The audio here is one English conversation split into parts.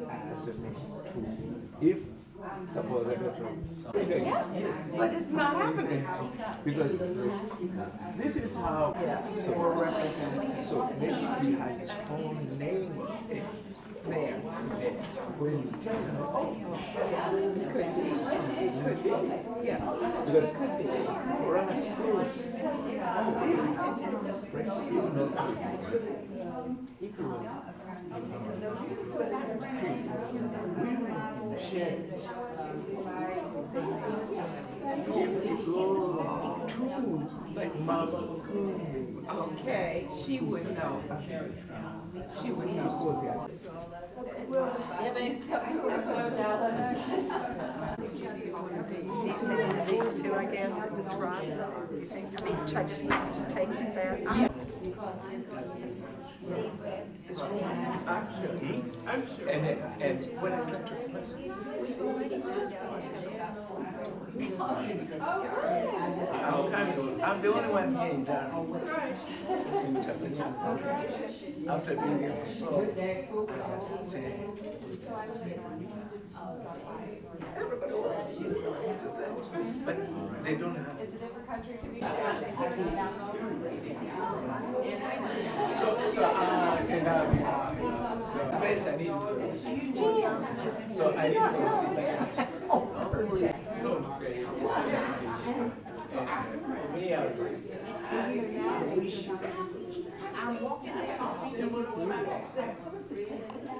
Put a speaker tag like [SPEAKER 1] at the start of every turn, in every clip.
[SPEAKER 1] asked me to, if suppose I got
[SPEAKER 2] But it's not happening.
[SPEAKER 1] because this is how
[SPEAKER 2] More representative.
[SPEAKER 1] so maybe he has his own name there. When you tell them, oh,
[SPEAKER 2] Could be. Yeah.
[SPEAKER 1] because for us, if you share. If you go to Mama
[SPEAKER 2] Okay, she would know. She would know.
[SPEAKER 3] These two, I guess, that describes it. You think, I mean, should I just take that?
[SPEAKER 1] I'm sure. And when I try to express I'm the only one here in Durham, in Tanzania. After being here for so long, everybody wants to use it, but they don't have. First I need to so I need to go see my I'm walking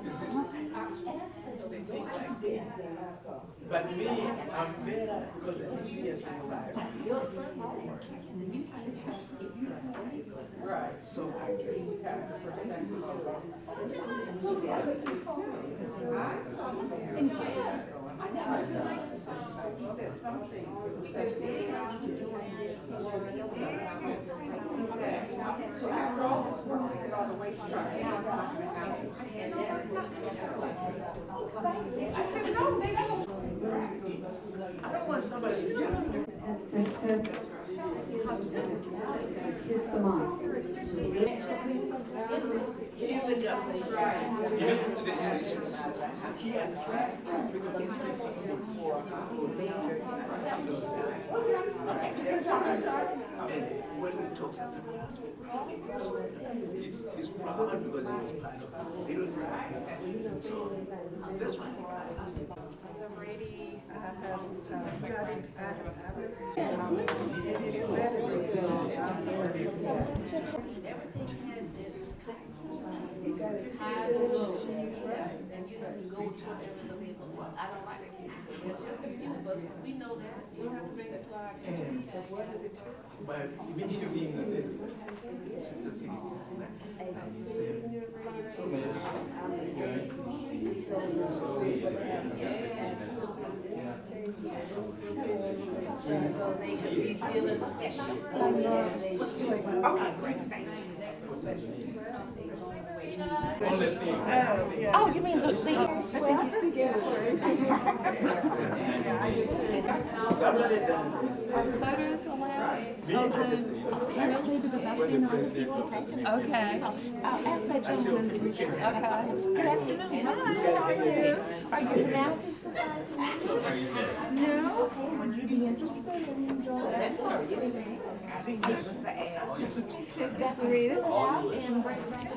[SPEAKER 1] this is they think like this. But me, I'm better because I need to get right. So I I don't want somebody to yell.
[SPEAKER 4] Kiss the mic.
[SPEAKER 1] He's the devil. He understands because he's been before. And when we talk sometimes, he's proud because he was part of the little time. So that's why I asked him.
[SPEAKER 5] I don't like it. It's just a few of us. We know that. You don't have to bring it to our attention.
[SPEAKER 1] But me being a sister city,
[SPEAKER 5] So they could be feeling special.
[SPEAKER 2] Okay, great, thanks.
[SPEAKER 1] only thing.
[SPEAKER 6] Oh, you mean the
[SPEAKER 1] Somebody done this.
[SPEAKER 6] photos allowed? Apparently, because I've seen other people taking it. Okay. So I'll ask that gentleman. Okay. Good afternoon. Hi, how are you? Are you in the Anarchy Society? No? Would you be interested in joining us?
[SPEAKER 1] I think this is the ad.
[SPEAKER 6] Read it out and bring it back.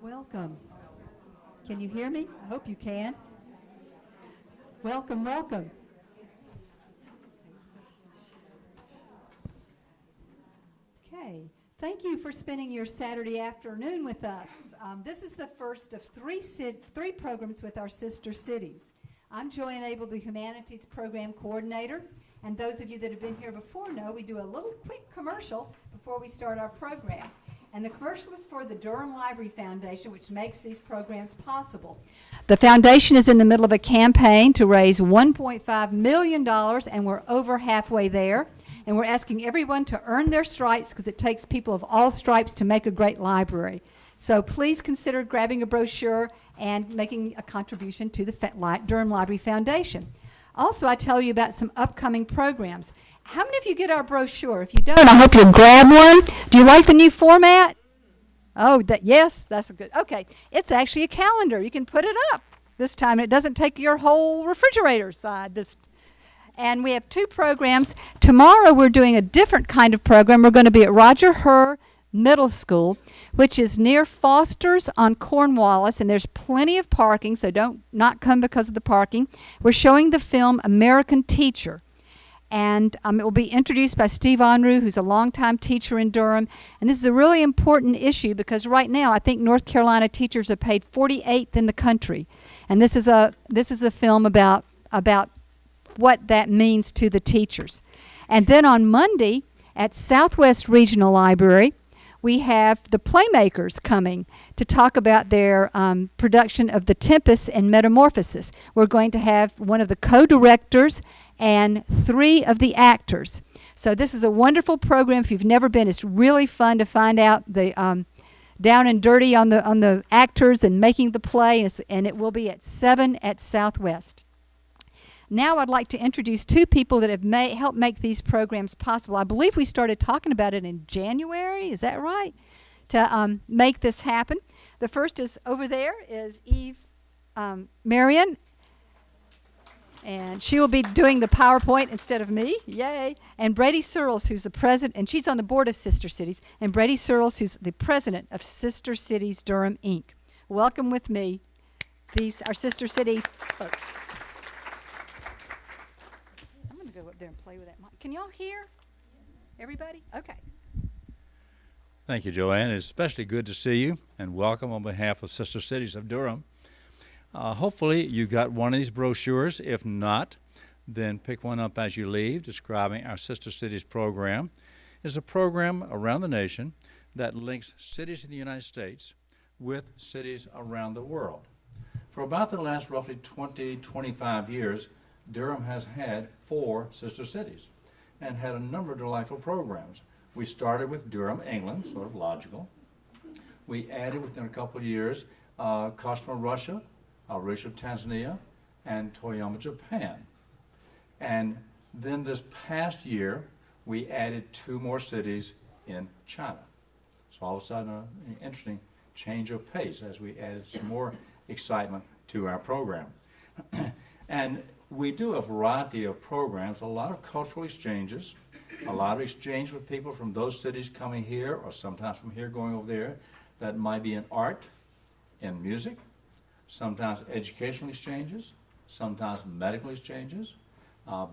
[SPEAKER 4] Welcome. Can you hear me? I hope you can. Welcome, welcome. Okay. Thank you for spending your Saturday afternoon with us. This is the first of three programs with our sister cities. I'm Joanne Abel, the Humanities Program Coordinator, and those of you that have been here before know we do a little quick commercial before we start our program. And the commercial is for the Durham Library Foundation, which makes these programs possible. The foundation is in the middle of a campaign to raise $1.5 million, and we're over halfway there. And we're asking everyone to earn their stripes because it takes people of all stripes to make a great library. So please consider grabbing a brochure and making a contribution to the Durham Library Foundation. Also, I tell you about some upcoming programs. How many of you get our brochure? If you don't, I hope you'll grab one. Do you like the new format? Oh, yes, that's a good. Okay, it's actually a calendar. You can put it up this time. It doesn't take your whole refrigerator side. And we have 2 programs. Tomorrow we're doing a different kind of program. We're going to be at Roger Herr Middle School, which is near Foster's on Cornwallis, and there's plenty of parking, so don't not come because of the parking. We're showing the film American Teacher. And it will be introduced by Steve Unruh, who's a longtime teacher in Durham. And this is a really important issue because right now I think North Carolina teachers are paid 48th in the country. And this is a film about what that means to the teachers. And then on Monday at Southwest Regional Library, we have the Playmakers coming to talk about their production of The Tempest and Metamorphosis. We're going to have one of the co-directors and 3 of the actors. So this is a wonderful program. If you've never been, it's really fun to find out the down and dirty on the actors and making the play, and it will be at 7 at Southwest. Now I'd like to introduce 2 people that have helped make these programs possible. I believe we started talking about it in January, is that right? To make this happen. The first is over there is Eve Marion, and she will be doing the PowerPoint instead of me, yay. And Brady Searles, who's the president, and she's on the board of Sister Cities, and Brady Searles, who's the president of Sister Cities Durham, Inc. Welcome with me, these are Sister City folks. I'm going to go up there and play with that mic. Can y'all hear? Everybody? Okay.
[SPEAKER 7] Thank you, Joanne. It's especially good to see you, and welcome on behalf of Sister Cities of Durham. Hopefully you got one of these brochures. If not, then pick one up as you leave, describing our Sister Cities program. It's a program around the nation that links cities in the United States with cities around the world. For about the last roughly 20, 25 years, Durham has had 4 Sister Cities and had a number of delightful programs. We started with Durham, England, sort of logical. We added within a couple of years Kostroma, Russia, Arusha, Tanzania, and Toyama, Japan. And then this past year, we added 2 more cities in China. So all of a sudden, an interesting change of pace as we added some more excitement to our program. And we do a variety of programs, a lot of cultural exchanges, a lot of exchange with people from those cities coming here, or sometimes from here going over there, that might be in art, in music, sometimes educational exchanges, sometimes medical exchanges,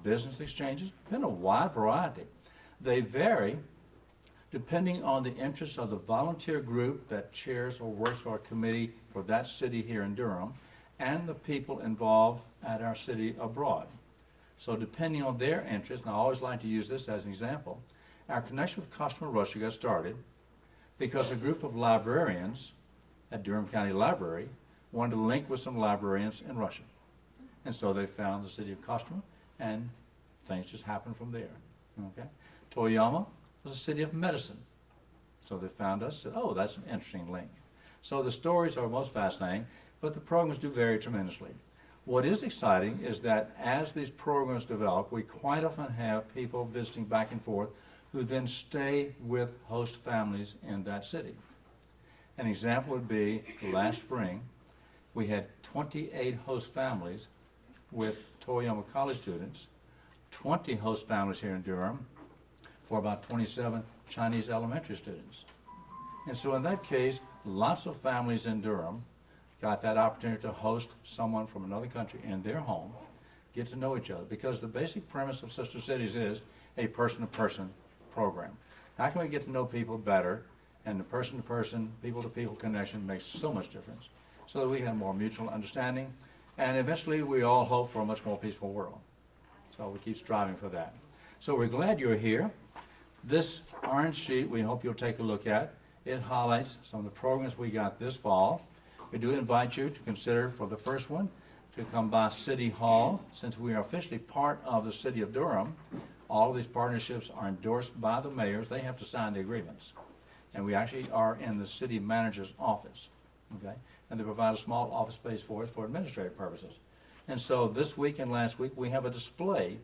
[SPEAKER 7] business exchanges, been a wide variety. They vary depending on the interests of the volunteer group that chairs or works for our committee for that city here in Durham, and the people involved at our city abroad. So depending on their interests, and I always like to use this as an example, our connection with Kostroma, Russia got started because a group of librarians at Durham County Library wanted to link with some librarians in Russia. And so they found the city of Kostroma, and things just happened from there. Okay? Toyama was a city of medicine. So they found us, said, oh, that's an interesting link. So the stories are most fascinating, but the programs do vary tremendously. What is exciting is that as these programs develop, we quite often have people visiting back and forth who then stay with host families in that city. An example would be last spring, we had 28 host families with Toyama College students, 20 host families here in Durham for about 27 Chinese elementary students. And so in that case, lots of families in Durham got that opportunity to host someone from another country in their home, get to know each other, because the basic premise of Sister Cities is a person-to-person program. How can we get to know people better? And the person-to-person, people-to-people connection makes so much difference, so that we have more mutual understanding, and eventually we all hope for a much more peaceful world. So we keep striving for that. So we're glad you're here. This orange sheet we hope you'll take a look at. It highlights some of the programs we got this fall. We do invite you to consider for the first one to come by City Hall. Since we are officially part of the city of Durham, all of these partnerships are endorsed by the mayors. They have to sign the agreements. And we actually are in the city manager's office, okay? And they provide a small office space for us for administrative purposes. And so this week and last week, we have a display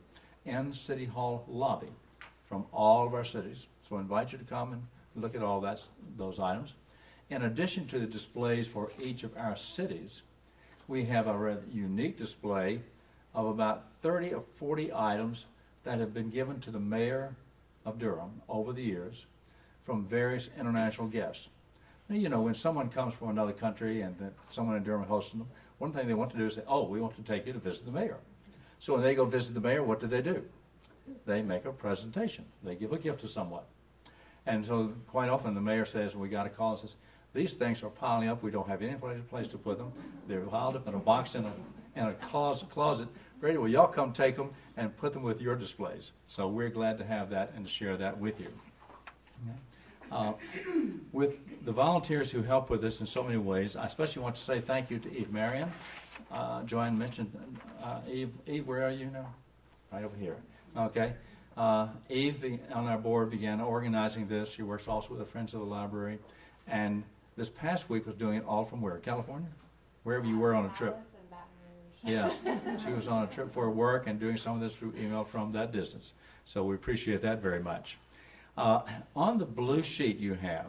[SPEAKER 7] in City Hall lobby from all of our cities. So I invite you to come and look at all those items. In addition to the displays for each of our cities, we have a rather unique display of about 30 or 40 items that have been given to the mayor of Durham over the years from various international guests. Now, you know, when someone comes from another country and someone in Durham hosts them, one thing they want to do is say, oh, we want to take you to visit the mayor. So when they go visit the mayor, what do? They make a presentation. They give a gift to someone. And so quite often the mayor says, we got a call and says, these things are piling up. We don't have any place to put them. They're piled up in a box in a closet. Ready? Well, y'all come take them and put them with your displays. So we're glad to have that and to share that with you. With the volunteers who help with this in so many ways, I especially want to say thank you to Eve Marion. Joanne mentioned Eve, where are you now? Right over here. Okay. Eve on our board began organizing this. She works also with the Friends of the Library. And this past week was doing it all from where? California? Wherever you were on a trip. Yeah, she was on a trip for work and doing some of this through email from that distance. So we appreciate that very much. On the blue sheet you have,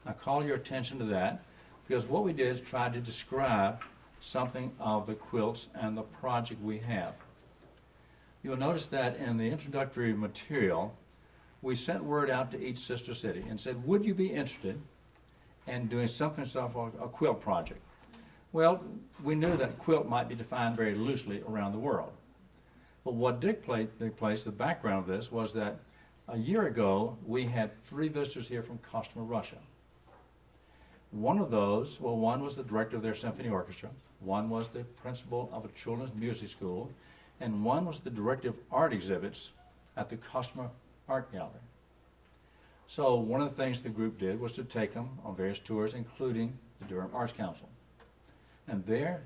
[SPEAKER 7] I call your attention to that because what we did is try to describe something of the quilts and the project we have. You'll notice that in the introductory material, we sent word out to each sister city and said, would you be interested in doing something for a quilt project? Well, we knew that quilt might be defined very loosely around the world. But what did take place, the background of this, was that a year ago, we had 3 visitors here from Kostroma, Russia. One of those, well, one was the director of their symphony orchestra, one was the principal of a children's music school, and one was the director of art exhibits at the Kostroma Art Gallery. So one of the things the group did was to take them on various tours, including the Durham Arts Council. And there,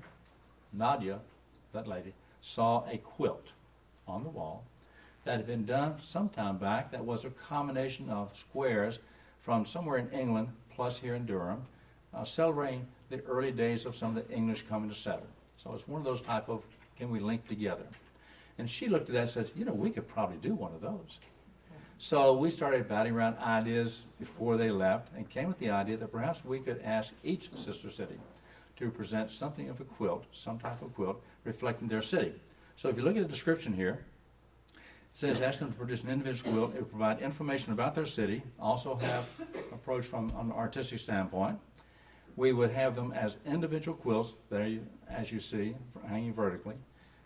[SPEAKER 7] Nadia, that lady, saw a quilt on the wall that had been done some time back that was a combination of squares from somewhere in England plus here in Durham, celebrating the early days of some of the English coming to settle. So it's one of those type of, can we link together? And she looked at that and says, you know, we could probably do one of those. So we started batting around ideas before they left and came with the idea that perhaps we could ask each sister city to present something of a quilt, some type of quilt, reflecting their city. So if you look at the description here, it says ask them to produce an individual quilt. It will provide information about their city, also have approach from an artistic standpoint. We would have them as individual quilts, there you, as you see, hanging vertically,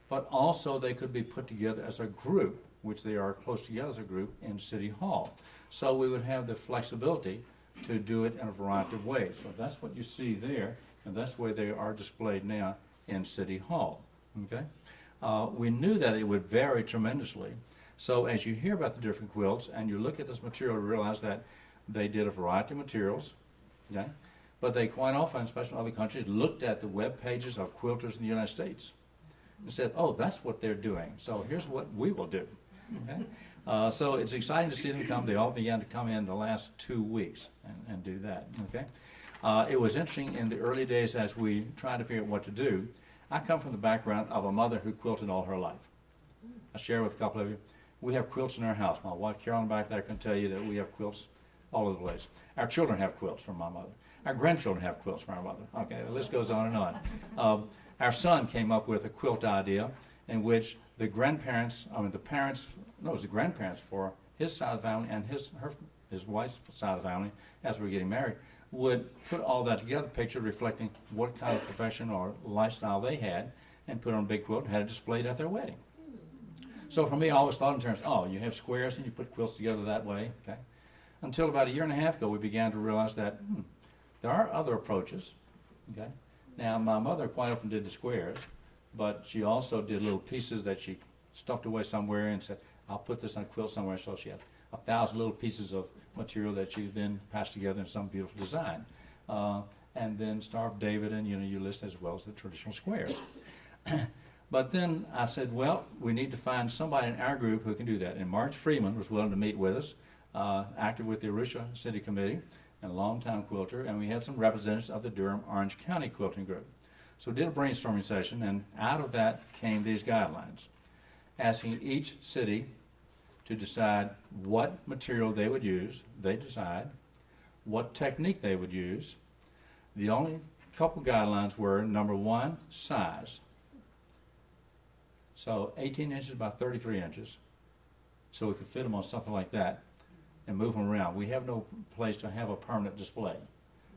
[SPEAKER 7] but also they could be put together as a group, which they are close together as a group in City Hall. So we would have the flexibility to do it in a variety of ways. So that's what you see there, and that's the way they are displayed now in City Hall. Okay? We knew that it would vary tremendously. So as you hear about the different quilts and you look at this material, you realize that they did a variety of materials. Okay? But they quite often, especially in other countries, looked at the web pages of quilters in the United States and said, oh, that's what they're doing. So here's what we will do. Okay? So it's exciting to see them come. They all began to come in the last 2 weeks and do that. Okay? It was interesting in the early days as we tried to figure out what to do. I come from the background of a mother who quilted all her life. I share with a couple of you. We have quilts in our house. My wife Carolyn back there can tell you that we have quilts all over the place. Our children have quilts from my mother. Our grandchildren have quilts from our mother. Okay, the list goes on and on. Our son came up with a quilt idea in which the grandparents, it was the grandparents for his side of the family and his wife's side of the family, as we were getting married, would put all that together, picture reflecting what kind of profession or lifestyle they had, and put it on a big quilt and had it displayed at their wedding. So for me, I always thought in terms, oh, you have squares and you put quilts together that way, okay? Until about 1.5 years ago, we began to realize that there are other approaches, okay? Now, my mother quite often did the squares, but she also did little pieces that she stuffed away somewhere and said, I'll put this on a quilt somewhere. So she had 1,000 little pieces of material that she then patched together in some beautiful design. And then Star of David and, you list as well as the traditional squares. But then I said, well, we need to find somebody in our group who can do that. And Marge Freeman was willing to meet with us, active with the Arusha City Committee, and a longtime quilter, and we had some representatives of the Durham Orange County Quilting Group. So we did a brainstorming session, and out of that came these guidelines. asking each city to decide what material they would use. They decide what technique they would use. The only couple guidelines were, number one, size. So 18 inches by 33 inches. So we could fit them on something like that and move them around. We have no place to have a permanent display.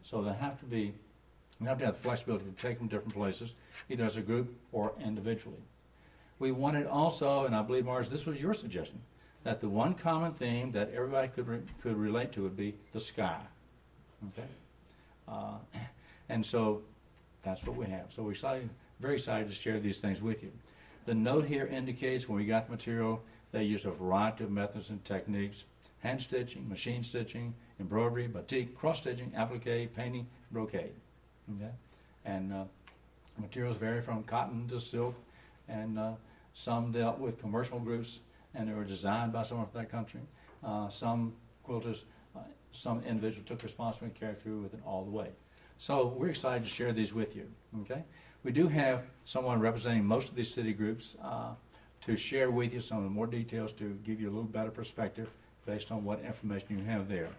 [SPEAKER 7] So they have to be, we have to have the flexibility to take them different places, either as a group or individually. We wanted also, and I believe, Mars, this was your suggestion, that the one common theme that everybody could relate to would be the sky. Okay? And so that's what we have. So we're very excited to share these things with you. The note here indicates when we got the material, they used a variety of methods and techniques: hand stitching, machine stitching, embroidery, batik, cross stitching, applique, painting, brocade. Okay? And materials vary from cotton to silk, and some dealt with commercial groups, and they were designed by someone from that country. Some quilters, some individual took responsibility and carried through with it all the way. So we're excited to share these with you. Okay? We do have someone representing most of these city groups to share with you some of the more details to give you a little better perspective based on what information you have there.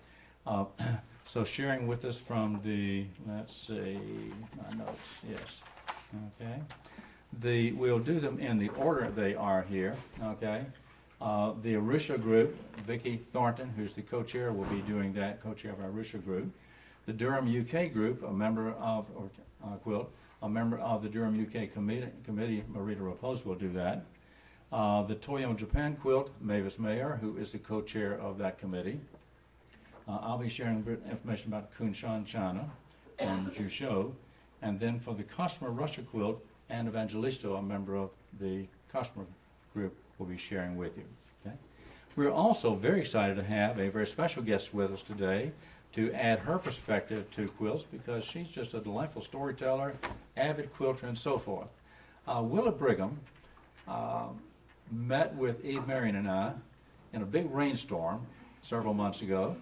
[SPEAKER 7] So sharing with us from the, let's see, my notes, yes, okay. We'll do them in the order they are here, okay. The Arusha group, Vicki Thornton, who's the co-chair, will be doing that, co-chair of our Arusha group. The Durham UK group, a member of, Quilt, a member of the Durham UK committee, Marita Raposo, will do that. The Toyama Japan Quilt, Mavis Mayer, who is the co-chair of that committee. I'll be sharing information about Kunshan, China, and Jusho. And then for the Kostroma Russia Quilt, Anne Evangelisto, a member of the Kostroma group, will be sharing with you. Okay? We're also very excited to have a very special guest with us today to add her perspective to quilts, because she's just a delightful storyteller, avid quilter, and so forth. Willa Brigham met with Eve Marion and I in a big rainstorm several months ago,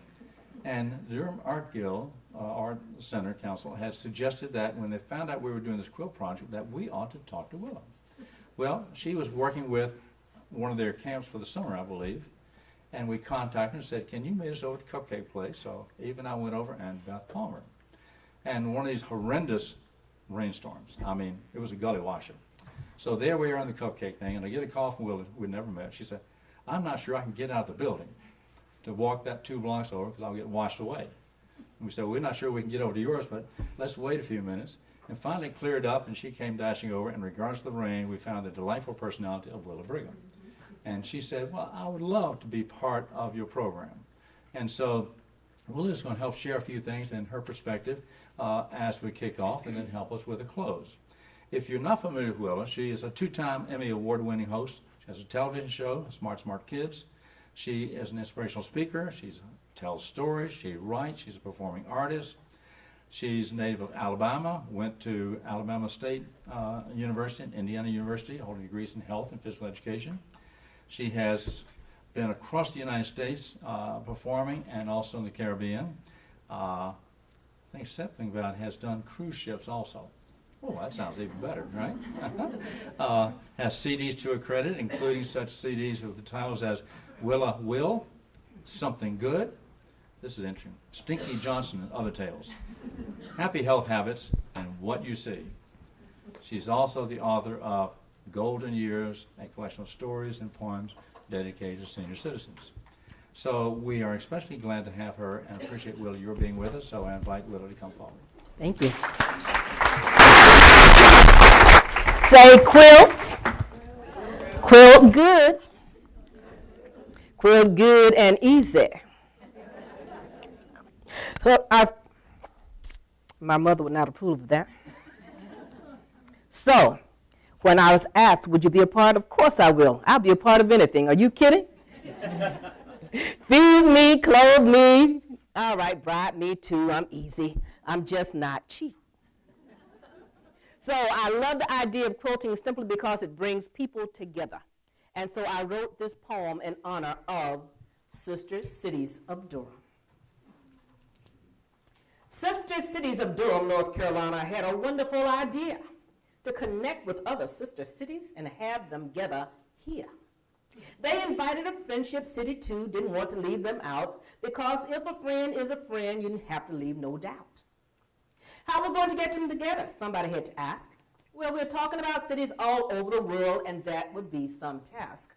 [SPEAKER 7] and the Durham Art Guild, Art Center Council, had suggested that when they found out we were doing this quilt project, that we ought to talk to Willa. Well, she was working with one of their camps for the summer, I believe, and we contacted her and said, can you meet us over at the Cupcake Place? So Eve and I went over, and Beth Palmer. And one of these horrendous rainstorms, I mean, it was a gully washer. So there we are on the Cupcake thing, and I get a call from Willa, we'd never met. She said, I'm not sure I can get out of the building to walk that 2 blocks over because I'll get washed away. And we said, well, we're not sure we can get over to yours, but let's wait a few minutes. And finally it cleared up, and she came dashing over, and regardless of the rain, we found the delightful personality of Willa Brigham. And she said, well, I would love to be part of your program. And so Willa is going to help share a few things in her perspective as we kick off, and then help us with a close. If you're not familiar with Willa, she is a 2-time Emmy Award-winning host. She has a television show, Smart Smart Kids. She is an inspirational speaker. She tells stories. She writes. She's a performing artist. She's native of Alabama, went to Alabama State University and Indiana University, holding degrees in health and physical education. She has been across the United States performing, and also in the Caribbean. I think something about has done cruise ships also. Oh, that sounds even better, right? Has CDs to her credit, including such CDs with the titles as Willa Will, Something Good, this is interesting, Stinky Johnson and Other Tales, Happy Health Habits, and What You See. She's also the author of Golden Years, a collection of stories and poems dedicated to senior citizens. So we are especially glad to have her, and appreciate, Willa, your being with us, so I invite Willa to come forward.
[SPEAKER 8] Thank you. Say quilt. Quilt good. Quilt good and easy. So my mother would not approve of that. So, when I was asked, would you be a part? Of course I will. I'll be a part of anything. Are you kidding? Feed me, clothe me. All right, bribe me too. I'm easy. I'm just not cheap. So I love the idea of quilting simply because it brings people together. And so I wrote this poem in honor of Sister Cities of Durham. Sister Cities of Durham, North Carolina, had a wonderful idea to connect with other sister cities and have them gather here They invited a friendship city too, didn't want to leave them out, because if a friend is a friend, you didn't have to leave no doubt. How are we going to get them together? Somebody had to ask. Well, we're talking about cities all over the world, and that would be some task.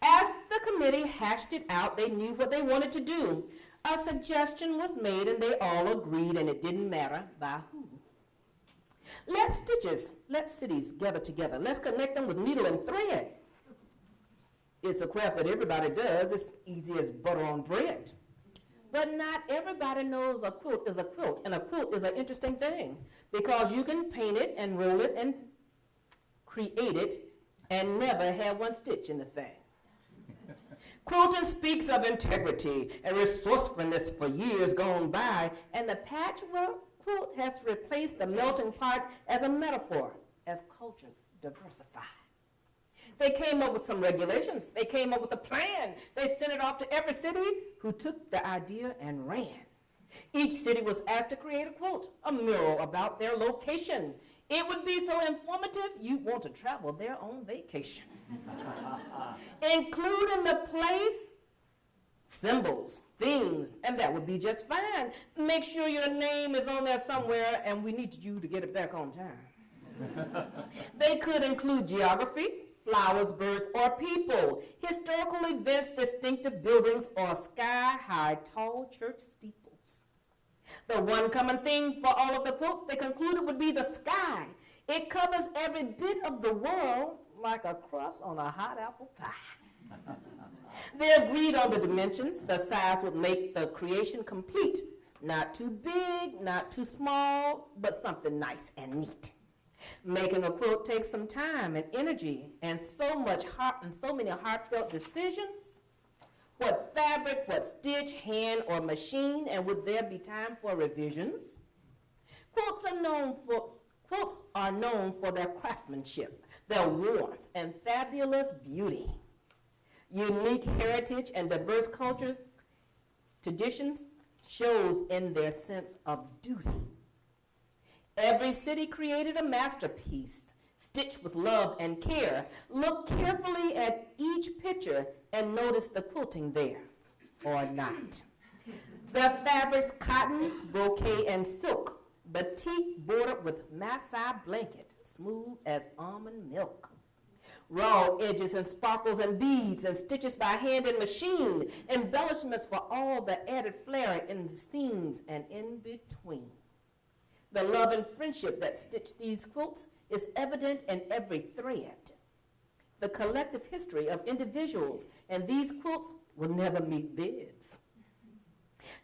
[SPEAKER 8] As the committee hashed it out, they knew what they wanted to do. A suggestion was made, and they all agreed, and it didn't matter by who. Let cities gather together. Let's connect them with needle and thread. It's a craft that everybody does. It's easy as butter on bread. But not everybody knows a quilt is a quilt, and a quilt is an interesting thing because you can paint it and roll it and create it and never have one stitch in the thing. Quilting speaks of integrity and resourcefulness for years gone by, and the patchwork quilt has replaced the melting pot as a metaphor as cultures diversify. They came up with some regulations. They came up with a plan. They sent it off to every city who took the idea and ran. Each city was asked to create a quilt, a mural about their location. It would be so informative, you'd want to travel there on vacation. Include in the place symbols, themes, and that would be just fine. Make sure your name is on there somewhere, and we need you to get it back on time. They could include geography, flowers, birds, or people, historical events, distinctive buildings, or sky-high tall church steeples. The one common theme for all of the quilts they concluded would be the sky. It covers every bit of the world like a crust on a hot apple pie. They agreed on the dimensions. The size would make the creation complete. Not too big, not too small, but something nice and neat. Making a quilt takes some time and energy and so much heart and so many heartfelt decisions. What fabric, what stitch, hand, or machine, and would there be time for revisions? Quilts are known for their craftsmanship, their warmth, and fabulous beauty. Unique heritage and diverse cultures, traditions, shows in their sense of duty. Every city created a masterpiece, stitched with love and care. Look carefully at each picture and notice the quilting there, or not. The fabrics, cottons, brocade, and silk, batik bordered with Masai blanket, smooth as almond milk. Raw edges and sparkles and beads and stitches by hand and machine, embellishments for all the added flair in the seams and in between. The love and friendship that stitch these quilts is evident in every thread. The collective history of individuals and these quilts will never meet bids.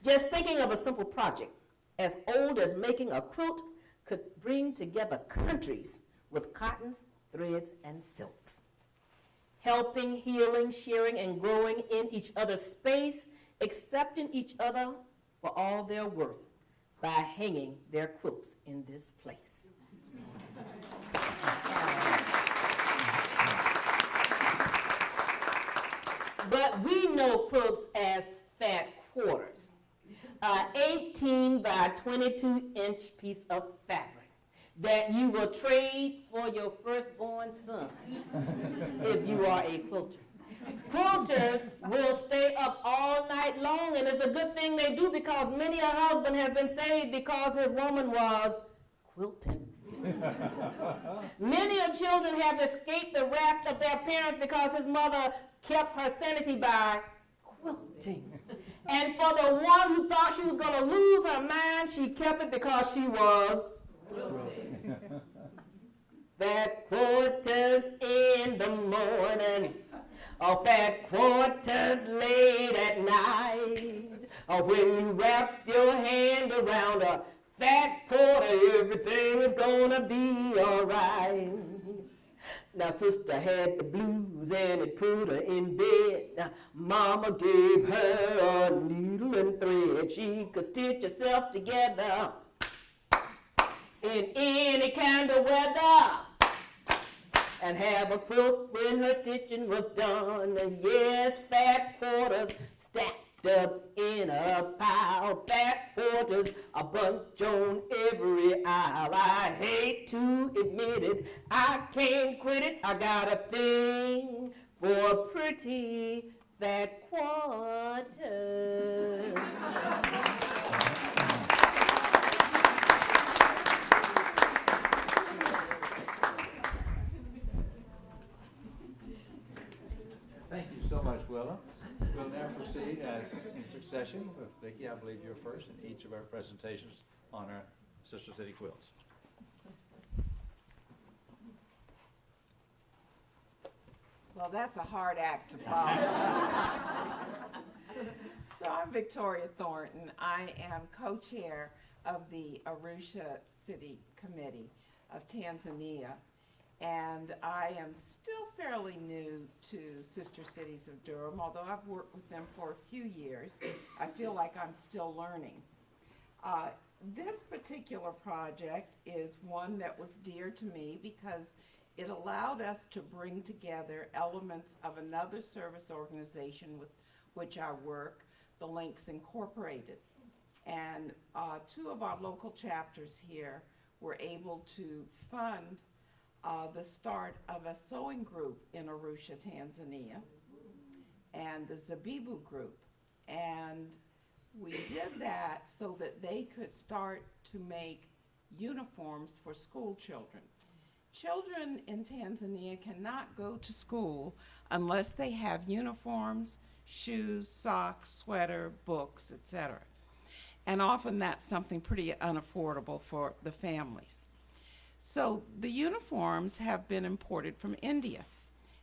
[SPEAKER 8] Just thinking of a simple project as old as making a quilt could bring together countries with cottons, threads, and silks. Helping, healing, sharing, and growing in each other's space, accepting each other for all their worth, by hanging their quilts in this place. But we know quilts as fat quarters, 18 by 22-inch piece of fabric that you will trade for your firstborn son if you are a quilter. Quilters will stay up all night long, and it's a good thing they do because many a husband has been saved because his woman was quilting. Many of children have escaped the wrath of their parents because his mother kept her sanity by quilting. And for the one who thought she was going to lose her mind, she kept it because she was quilting. Fat quarters in the morning, fat quarters late at night. When you wrap your hand around a fat quarter, everything is gonna be alright. Now sister had the blues and it put her in bed. Now mama gave her a needle and thread. She could stitch herself together in any kind of weather and have a quilt when her stitching was done. And yes, fat quarters stacked up in a pile. Fat quarters a bunch on every aisle. I hate to admit it, I can't quit it. I got a thing for pretty fat quarters.
[SPEAKER 7] Thank you so much, Willa. We'll now proceed as in succession with Vicki. I believe you're first in each of our presentations on our Sister City quilts.
[SPEAKER 2] Well, that's a hard act to follow. So I'm Victoria Thornton. I am co-chair of the Arusha City Committee of Tanzania. And I am still fairly new to Sister Cities of Durham, although I've worked with them for a few years. I feel like I'm still learning. This particular project is one that was dear to me because it allowed us to bring together elements of another service organization with which I work, the Links Incorporated. And two of our local chapters here were able to fund the start of a sewing group in Arusha, Tanzania, and the Zabibu group. And we did that so that they could start to make uniforms for school children. Children in Tanzania cannot go to school unless they have uniforms, shoes, socks, sweater, books, etc. And often that's something pretty unaffordable for the families. So the uniforms have been imported from India.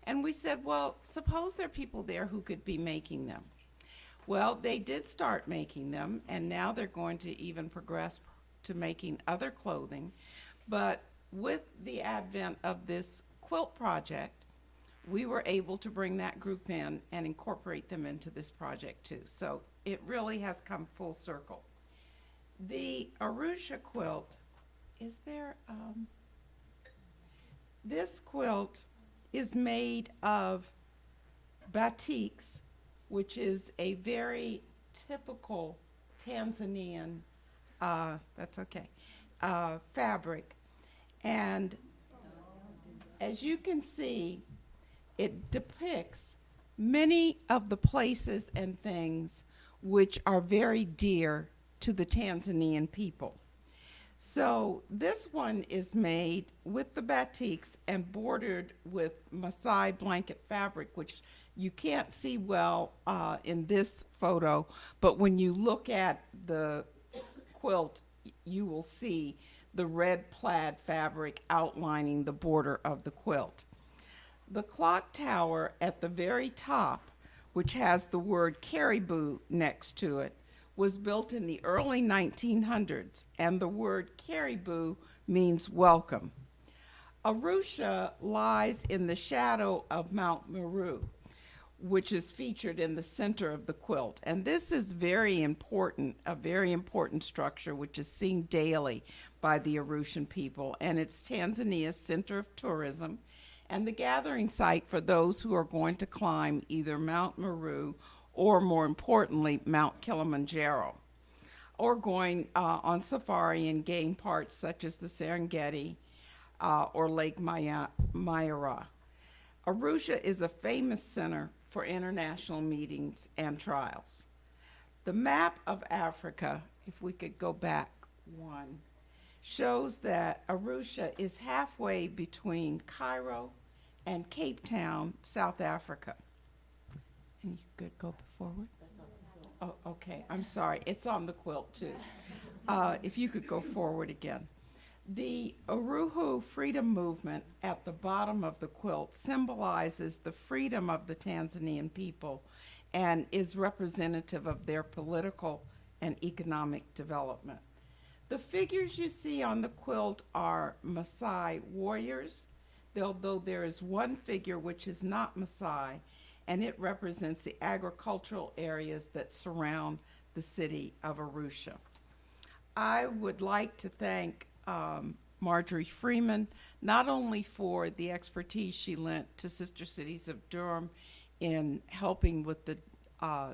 [SPEAKER 2] And we said, well, suppose there are people there who could be making them. Well, they did start making them, and now they're going to even progress to making other clothing. But with the advent of this quilt project, we were able to bring that group in and incorporate them into this project too. So it really has come full circle. The Arusha quilt, is there, this quilt is made of batiks, which is a very typical Tanzanian, that's okay, fabric. And as you can see, it depicts many of the places and things which are very dear to the Tanzanian people. So this one is made with the batiks and bordered with Maasai blanket fabric, which you can't see well in this photo, but when you look at the quilt, you will see the red plaid fabric outlining the border of the quilt. The clock tower at the very top, which has the word caribou next to it, was built in the early 1900s, and the word caribou means welcome. Arusha lies in the shadow of Mount Meru, which is featured in the center of the quilt. And this is very important, a very important structure which is seen daily by the Arushan people. And it's Tanzania's center of tourism and the gathering site for those who are going to climb either Mount Meru or, more importantly, Mount Kilimanjaro, or going on safari and gain parts such as the Serengeti or Lake Mayara. Arusha is a famous center for international meetings and trials. The map of Africa, if we could go back one, shows that Arusha is halfway between Cairo and Cape Town, South Africa. And you could go forward? Oh, okay, I'm sorry, it's on the quilt too. If you could go forward again. The Uruhu freedom movement at the bottom of the quilt symbolizes the freedom of the Tanzanian people and is representative of their political and economic development. The figures you see on the quilt are Maasai warriors, although there is one figure which is not Maasai, and it represents the agricultural areas that surround the city of Arusha. I would like to thank Marjorie Freeman, not only for the expertise she lent to Sister Cities of Durham in helping with the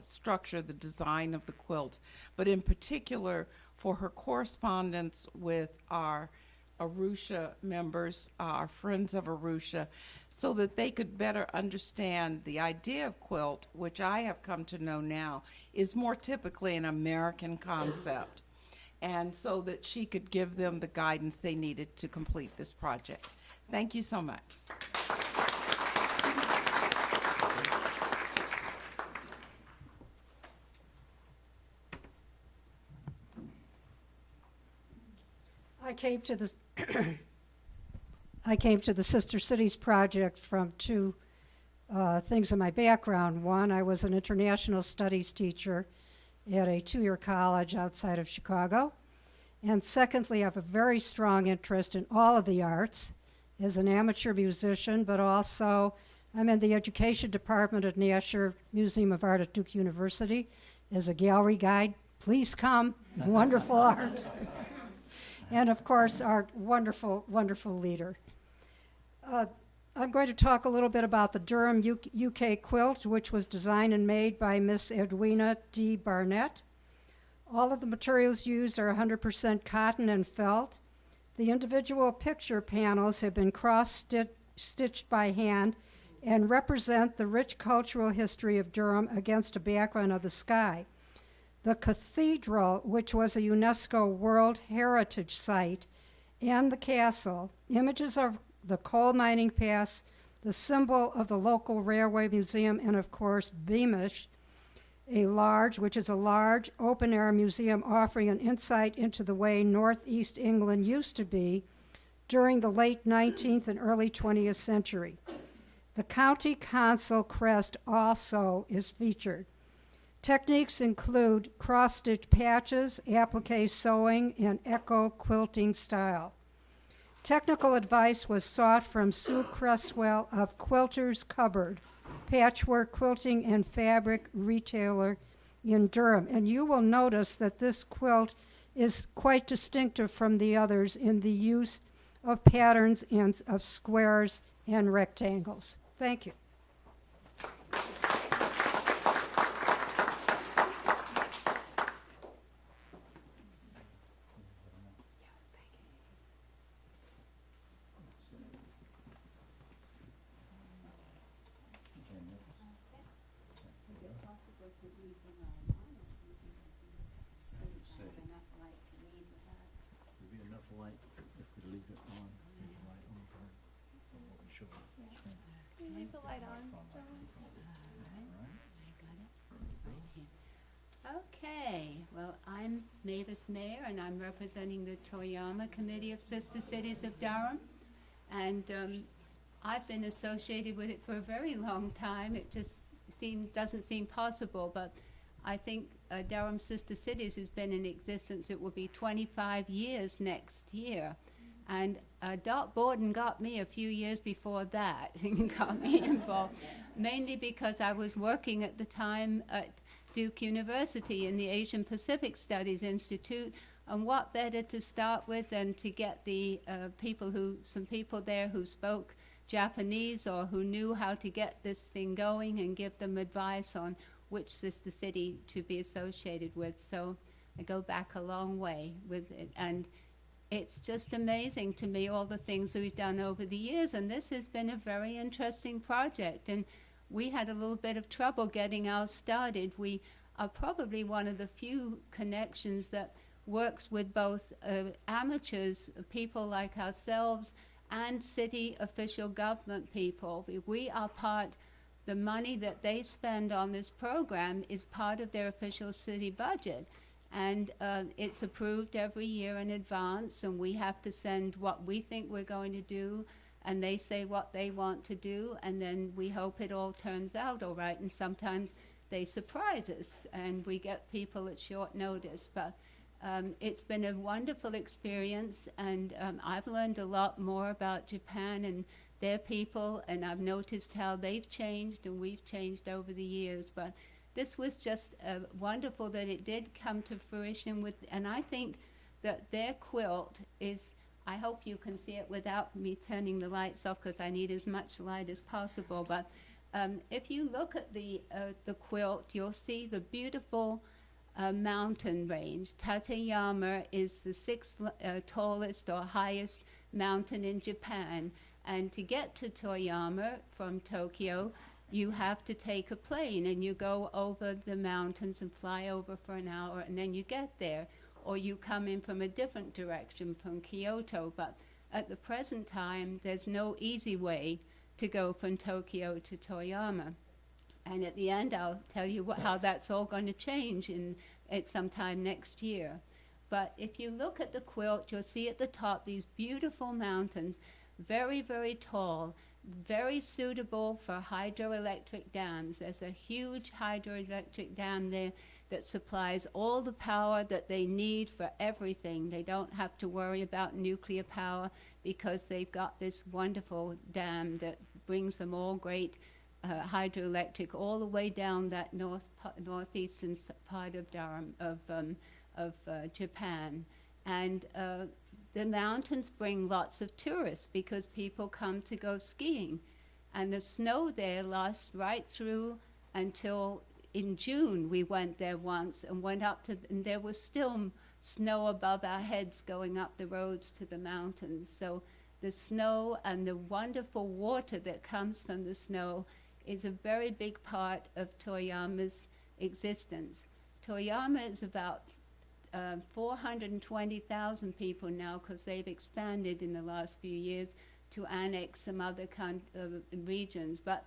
[SPEAKER 2] structure, the design of the quilt, but in particular for her correspondence with our Arusha members, our friends of Arusha, so that they could better understand the idea of quilt, which I have come to know now is more typically an American concept, and so that she could give them the guidance they needed to complete this project. Thank you so much.
[SPEAKER 9] I came to the I came to the Sister Cities project from two things in my background. One, I was an international studies teacher at a two-year college outside of Chicago. And secondly, I have a very strong interest in all of the arts as an amateur musician, but also I'm in the education department at Nasher Museum of Art at Duke University as a gallery guide. Please come, wonderful art. And of course, our wonderful, wonderful leader. I'm going to talk a little bit about the Durham UK quilt, which was designed and made by Miss Edwina D. Barnett. All of the materials used are 100% cotton and felt. The individual picture panels have been cross-stitched by hand and represent the rich cultural history of Durham against a background of the sky. The cathedral, which was a UNESCO World Heritage Site, and the castle, images of the coal mining pass, the symbol of the local railway museum, and of course Beamish, which is a large open-air museum offering an insight into the way Northeast England used to be during the late 19th and early 20th century. The county council crest also is featured. Techniques include cross-stitch patches, applique sewing, and echo quilting style. Technical advice was sought from Sue Cresswell of Quilter's Cupboard, patchwork quilting and fabric retailer in Durham. And you will notice that this quilt is quite distinctive from the others in the use of patterns and of squares and rectangles. Thank you.
[SPEAKER 6] Leave the light on. Okay, well, I'm Mavis Mayer, and I'm representing the Toyama Committee of Sister Cities of Durham. And I've been associated with it for a very long time. It just doesn't seem possible, but I think Durham Sister Cities has been in existence. It will be 25 years next year. And Doc Borden got me a few years before that and got me involved, mainly because I was working at the time at Duke University in the Asian Pacific Studies Institute, and what better to start with than to get the some people there who spoke Japanese or who knew how to get this thing going and give them advice on which sister city to be associated with. So I go back a long way with it, and it's just amazing to me all the things we've done over the years, and this has been a very interesting project. And we had a little bit of trouble getting ours started. We are probably one of the few connections that works with both amateurs, people like ourselves, and city official government people. We are the money that they spend on this program is part of their official city budget. And it's approved every year in advance, and we have to send what we think we're going to do, and they say what they want to do, and then we hope it all turns out all right. And sometimes they surprise us, and we get people at short notice. But it's been a wonderful experience, and I've learned a lot more about Japan and their people, and I've noticed how they've changed and we've changed over the years. But this was just wonderful that it did come to fruition and I think that their quilt is, I hope you can see it without me turning the lights off because I need as much light as possible, but if you look at the quilt, you'll see the beautiful
[SPEAKER 10] mountain range. Tateyama is the sixth tallest or highest mountain in Japan. And to get to Toyama from Tokyo, you have to take a plane and you go over the mountains and fly over for an hour and then you get there. Or you come in from a different direction from Kyoto. But at the present time, there's no easy way to go from Tokyo to Toyama. And at the end, I'll tell you how that's all going to change at sometime next year. But if you look at the quilt, you'll see at the top these beautiful mountains, very, very tall, very suitable for hydroelectric dams. There's a huge hydroelectric dam there that supplies all the power that they need for everything. They don't have to worry about nuclear power because they've got this wonderful dam that brings them all great hydroelectric all the way down that northeastern part of Durham, of Japan. And the mountains bring lots of tourists because people come to go skiing. And the snow there lasts right through until in June. We went there once and went up to, and there was still snow above our heads going up the roads to the mountains. So the snow and the wonderful water that comes from the snow is a very big part of Toyama's existence. Toyama is about 420,000 people now because they've expanded in the last few years to annex some other regions, but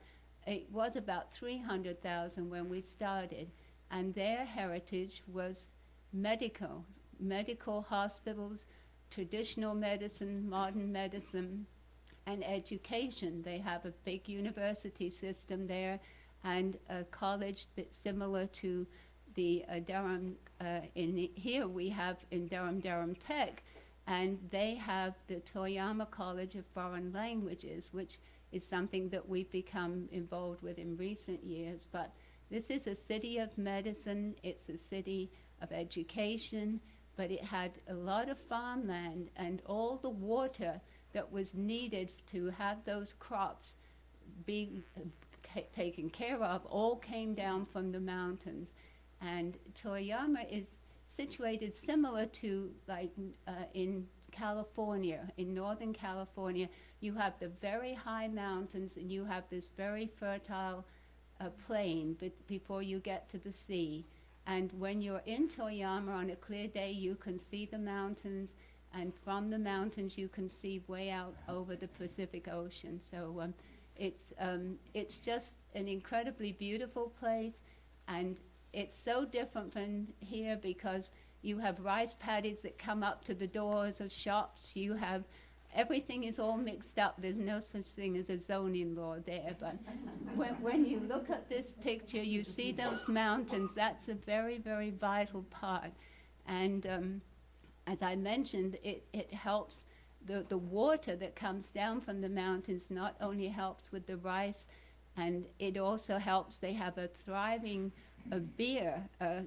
[SPEAKER 10] it was about 300,000 when we started, and their heritage was medical hospitals, traditional medicine, modern medicine, and education. They have a big university system there and a college that's similar to the Durham, here we have in Durham Tech, and they have the Toyama College of Foreign Languages, which is something that we've become involved with in recent years. But this is a city of medicine, it's a city of education, but it had a lot of farmland, and all the water that was needed to have those crops be taken care of all came down from the mountains. And Toyama is situated similar to like in California, in Northern California. You have the very high mountains and you have this very fertile plain before you get to the sea. And when you're in Toyama on a clear day, you can see the mountains, and from the mountains you can see way out over the Pacific Ocean. So it's just an incredibly beautiful place, and it's so different from here because you have rice paddies that come up to the doors of shops. You have, everything is all mixed up. There's no such thing as a zoning law there. But when you look at this picture, you see those mountains. That's a very, very vital part. And as I mentioned, it helps the water that comes down from the mountains not only helps with the rice, and it also helps, they have a thriving beer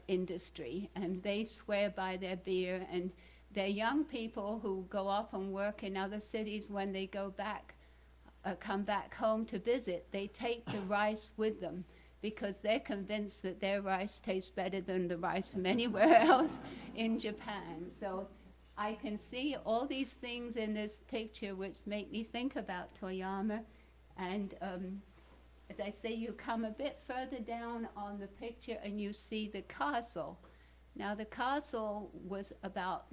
[SPEAKER 10] industry, and they swear by their beer, and they're young people who go off and work in other cities. When they go back, come back home to visit, they take the rice with them because they're convinced that their rice tastes better than the rice from anywhere else in Japan. So I can see all these things in this picture which make me think about Toyama. And as I say, you come a bit further down on the picture and you see the castle. Now the castle was about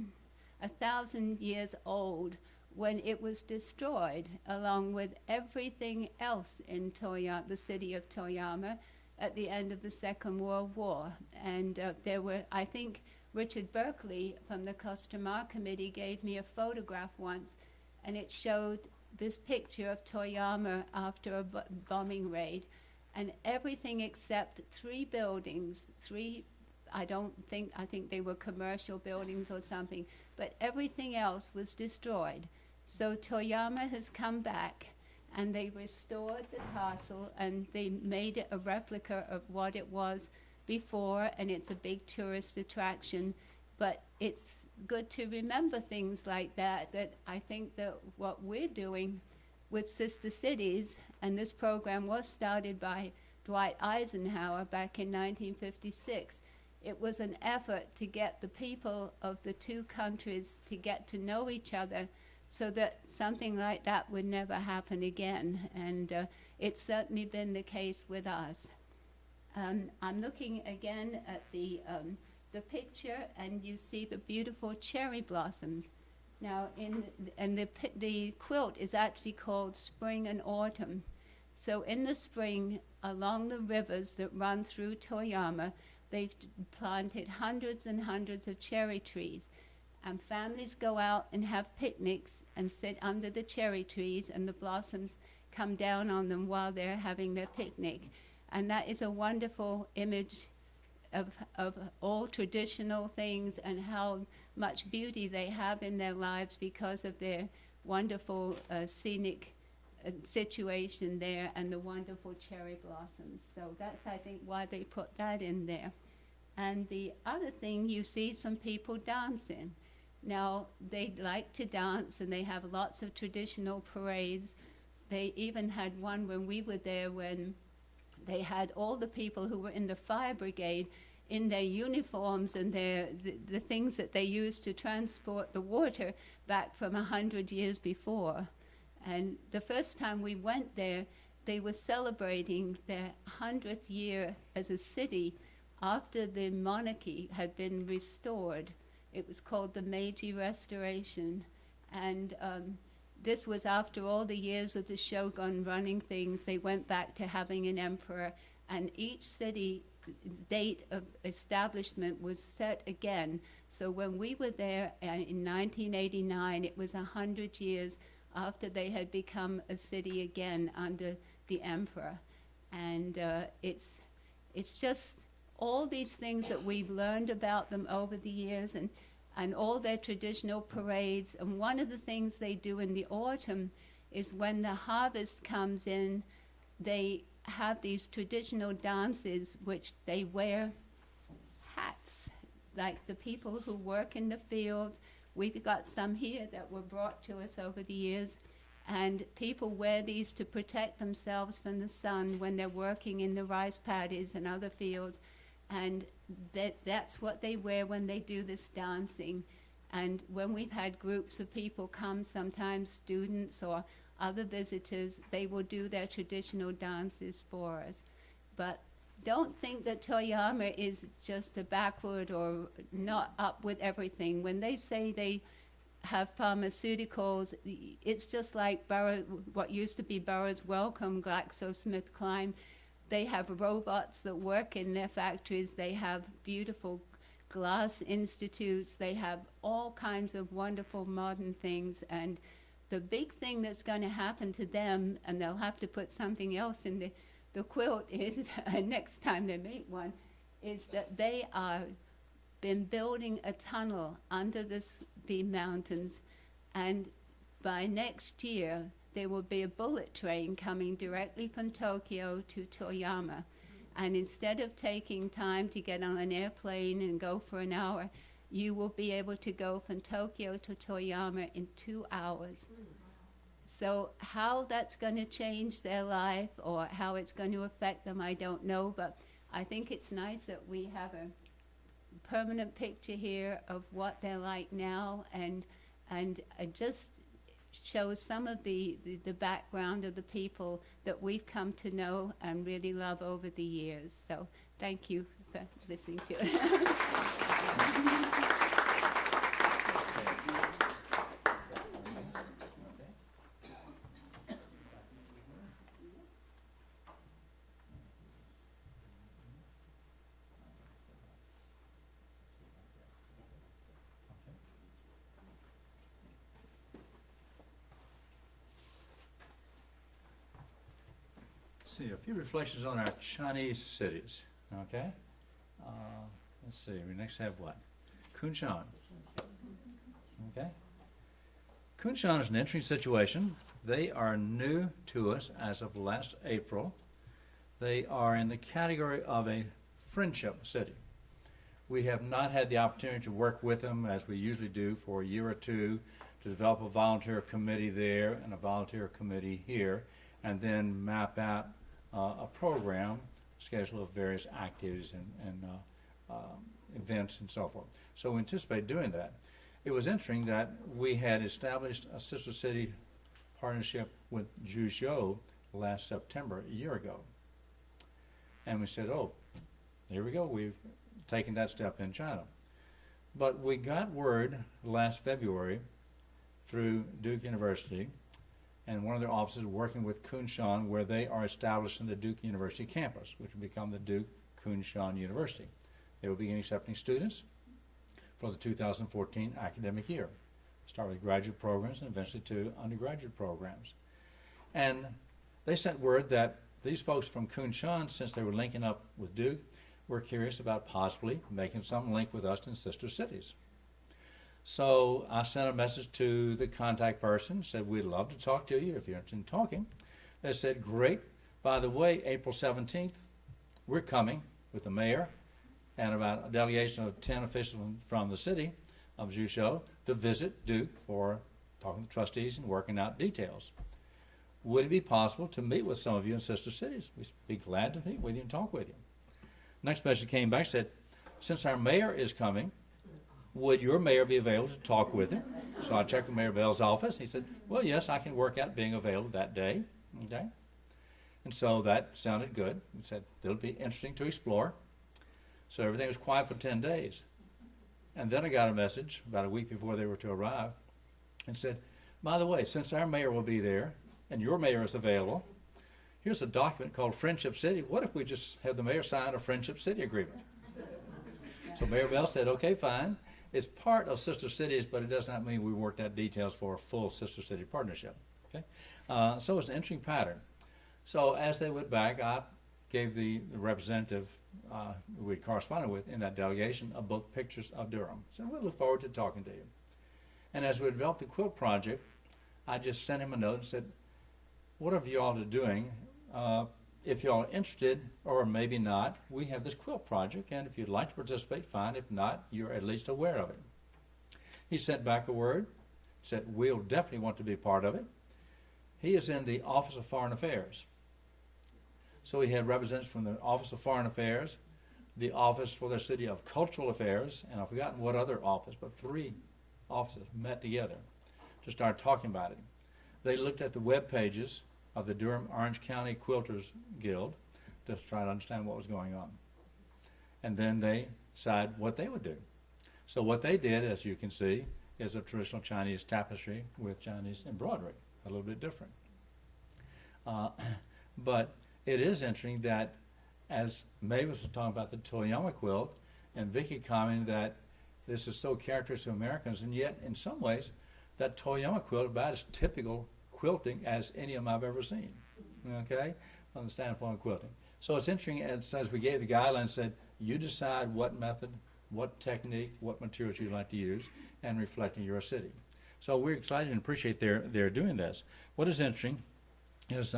[SPEAKER 10] 1,000 years old when it was destroyed, along with everything else in Toyama, the city of Toyama, at the end of the Second World War. And there were, I think, Richard Berkeley from the Kostroma committee gave me a photograph once, and it showed this picture of Toyama after a bombing raid, and everything except 3 buildings, I think they were commercial buildings or something, but everything else was destroyed. So Toyama has come back, and they restored the castle, and they made it a replica of what it was before, and it's a big tourist attraction. But it's good to remember things like that, that I think that what we're doing with Sister Cities, and this program was started by Dwight Eisenhower back in 1956, it was an effort to get the people of the two countries to get to know each other so that something like that would never happen again. And it's certainly been the case with us. I'm looking again at the picture, and you see the beautiful cherry blossoms. Now, the quilt is actually called Spring and Autumn. So in the spring, along the rivers that run through Toyama, they've planted hundreds and hundreds of cherry trees. And families go out and have picnics and sit under the cherry trees, and the blossoms come down on them while they're having their picnic. And that is a wonderful image of all traditional things and how much beauty they have in their lives because of their wonderful scenic situation there and the wonderful cherry blossoms. So that's, I think, why they put that in there. And the other thing, you see some people dancing. Now, they like to dance, and they have lots of traditional parades. They even had one when we were there when they had all the people who were in the fire brigade in their uniforms and the things that they used to transport the water back from 100 years before. And the first time we went there, they were celebrating their 100th year as a city after the monarchy had been restored. It was called the Meiji Restoration. And this was after all the years of the shogun running things. They went back to having an emperor, and each city date of establishment was set again. So when we were there in 1989, it was 100 years after they had become a city again under the emperor. And it's just all these things that we've learned about them over the years, and all their traditional parades. And one of the things they do in the autumn is when the harvest comes in, they have these traditional dances which they wear hats, like the people who work in the fields. We've got some here that were brought to us over the years, and people wear these to protect themselves from the sun when they're working in the rice paddies and other fields. And that's what they wear when they do this dancing. And when we've had groups of people come, sometimes students or other visitors, they will do their traditional dances for us. But don't think that Toyama is just a backward or not up with everything. When they say they have pharmaceuticals, it's just like what used to be Burroughs Wellcome, GlaxoSmithKline. They have robots that work in their factories. They have beautiful glass institutes. They have all kinds of wonderful modern things. And the big thing that's going to happen to them, and they'll have to put something else in the quilt, is next time they make one, is that they are been building a tunnel under the mountains. And by next year, there will be a bullet train coming directly from Tokyo to Toyama. And instead of taking time to get on an airplane and go for an hour, you will be able to go from Tokyo to Toyama in 2 hours. So how that's going to change their life or how it's going to affect them, I don't know. But I think it's nice that we have a permanent picture here of what they're like now, and just shows some of the background of the people that we've come to know and really love over the years. So thank you for listening to it.
[SPEAKER 7] See, a few reflections on our Chinese cities, okay? Let's see, we next have what? Kunshan, okay? Kunshan is an interesting situation. They are new to us as of last April. They are in the category of a friendship city. We have not had the opportunity to work with them as we usually do for a year or two to develop a volunteer committee there and a volunteer committee here, and then map out a program, schedule of various activities and events and so forth. So we anticipate doing that. It was interesting that we had established a sister city partnership with Zhuzhou last September, a year ago. And we said, oh, here we go, we've taken that step in China. But we got word last February through Duke University and one of their offices working with Kunshan, where they are establishing the Duke University campus, which will become the Duke Kunshan University. They will begin accepting students for the 2014 academic year. Start with graduate programs and eventually to undergraduate programs. And they sent word that these folks from Kunshan, since they were linking up with Duke, were curious about possibly making some link with us in sister cities. So I sent a message to the contact person, said, we'd love to talk to you if you're interested in talking. They said, great. By the way, April 17th, we're coming with the mayor and about a delegation of 10 officials from the city of Zhuzhou to visit Duke for talking to trustees and working out details. Would it be possible to meet with some of you in sister cities? We'd be glad to meet with you and talk with you. Next message came back, said, since our mayor is coming, would your mayor be available to talk with him? So I checked with Mayor Bell's office. He said, well, yes, I can work out being available that day. Okay. And so that sounded good. He said, it'll be interesting to explore. So everything was quiet for 10 days. And then I got a message about a week before they were to arrive and said, by the way, since our mayor will be there and your mayor is available, here's a document called Friendship City. What if we just have the mayor sign a Friendship City agreement? So Mayor Bell said, okay, fine. It's part of sister cities, but it does not mean we worked out details for a full sister city partnership. Okay? So it's an interesting pattern. So as they went back, I gave the representative we corresponded with in that delegation a book, Pictures of Durham. So we look forward to talking to you. And as we developed the quilt project, I just sent him a note and said, whatever you all are doing, if you all are interested, or maybe not, we have this quilt project, and if you'd like to participate, fine. If not, you're at least aware of it. He sent back a word, said, we'll definitely want to be part of it. He is in the Office of Foreign Affairs. So we had representatives from the Office of Foreign Affairs, the Office for the City of Cultural Affairs, and I've forgotten what other office, but 3 offices met together to start talking about it. They looked at the web pages of the Durham Orange County Quilters Guild to try to understand what was going on. And then they decided what they would do. So what they did, as you can see, is a traditional Chinese tapestry with Chinese embroidery, a little bit different. But it is interesting that, as Mavis was talking about the Toyama quilt, and Vicki commented that this is so characteristic of Americans, and yet in some ways that Toyama quilt is about as typical quilting as any of them I've ever seen, okay, from the standpoint of quilting. So it's interesting, as we gave the guidelines, said, you decide what method, what technique, what materials you'd like to use, and reflecting your city. So we're excited and appreciate their doing this. What is interesting is,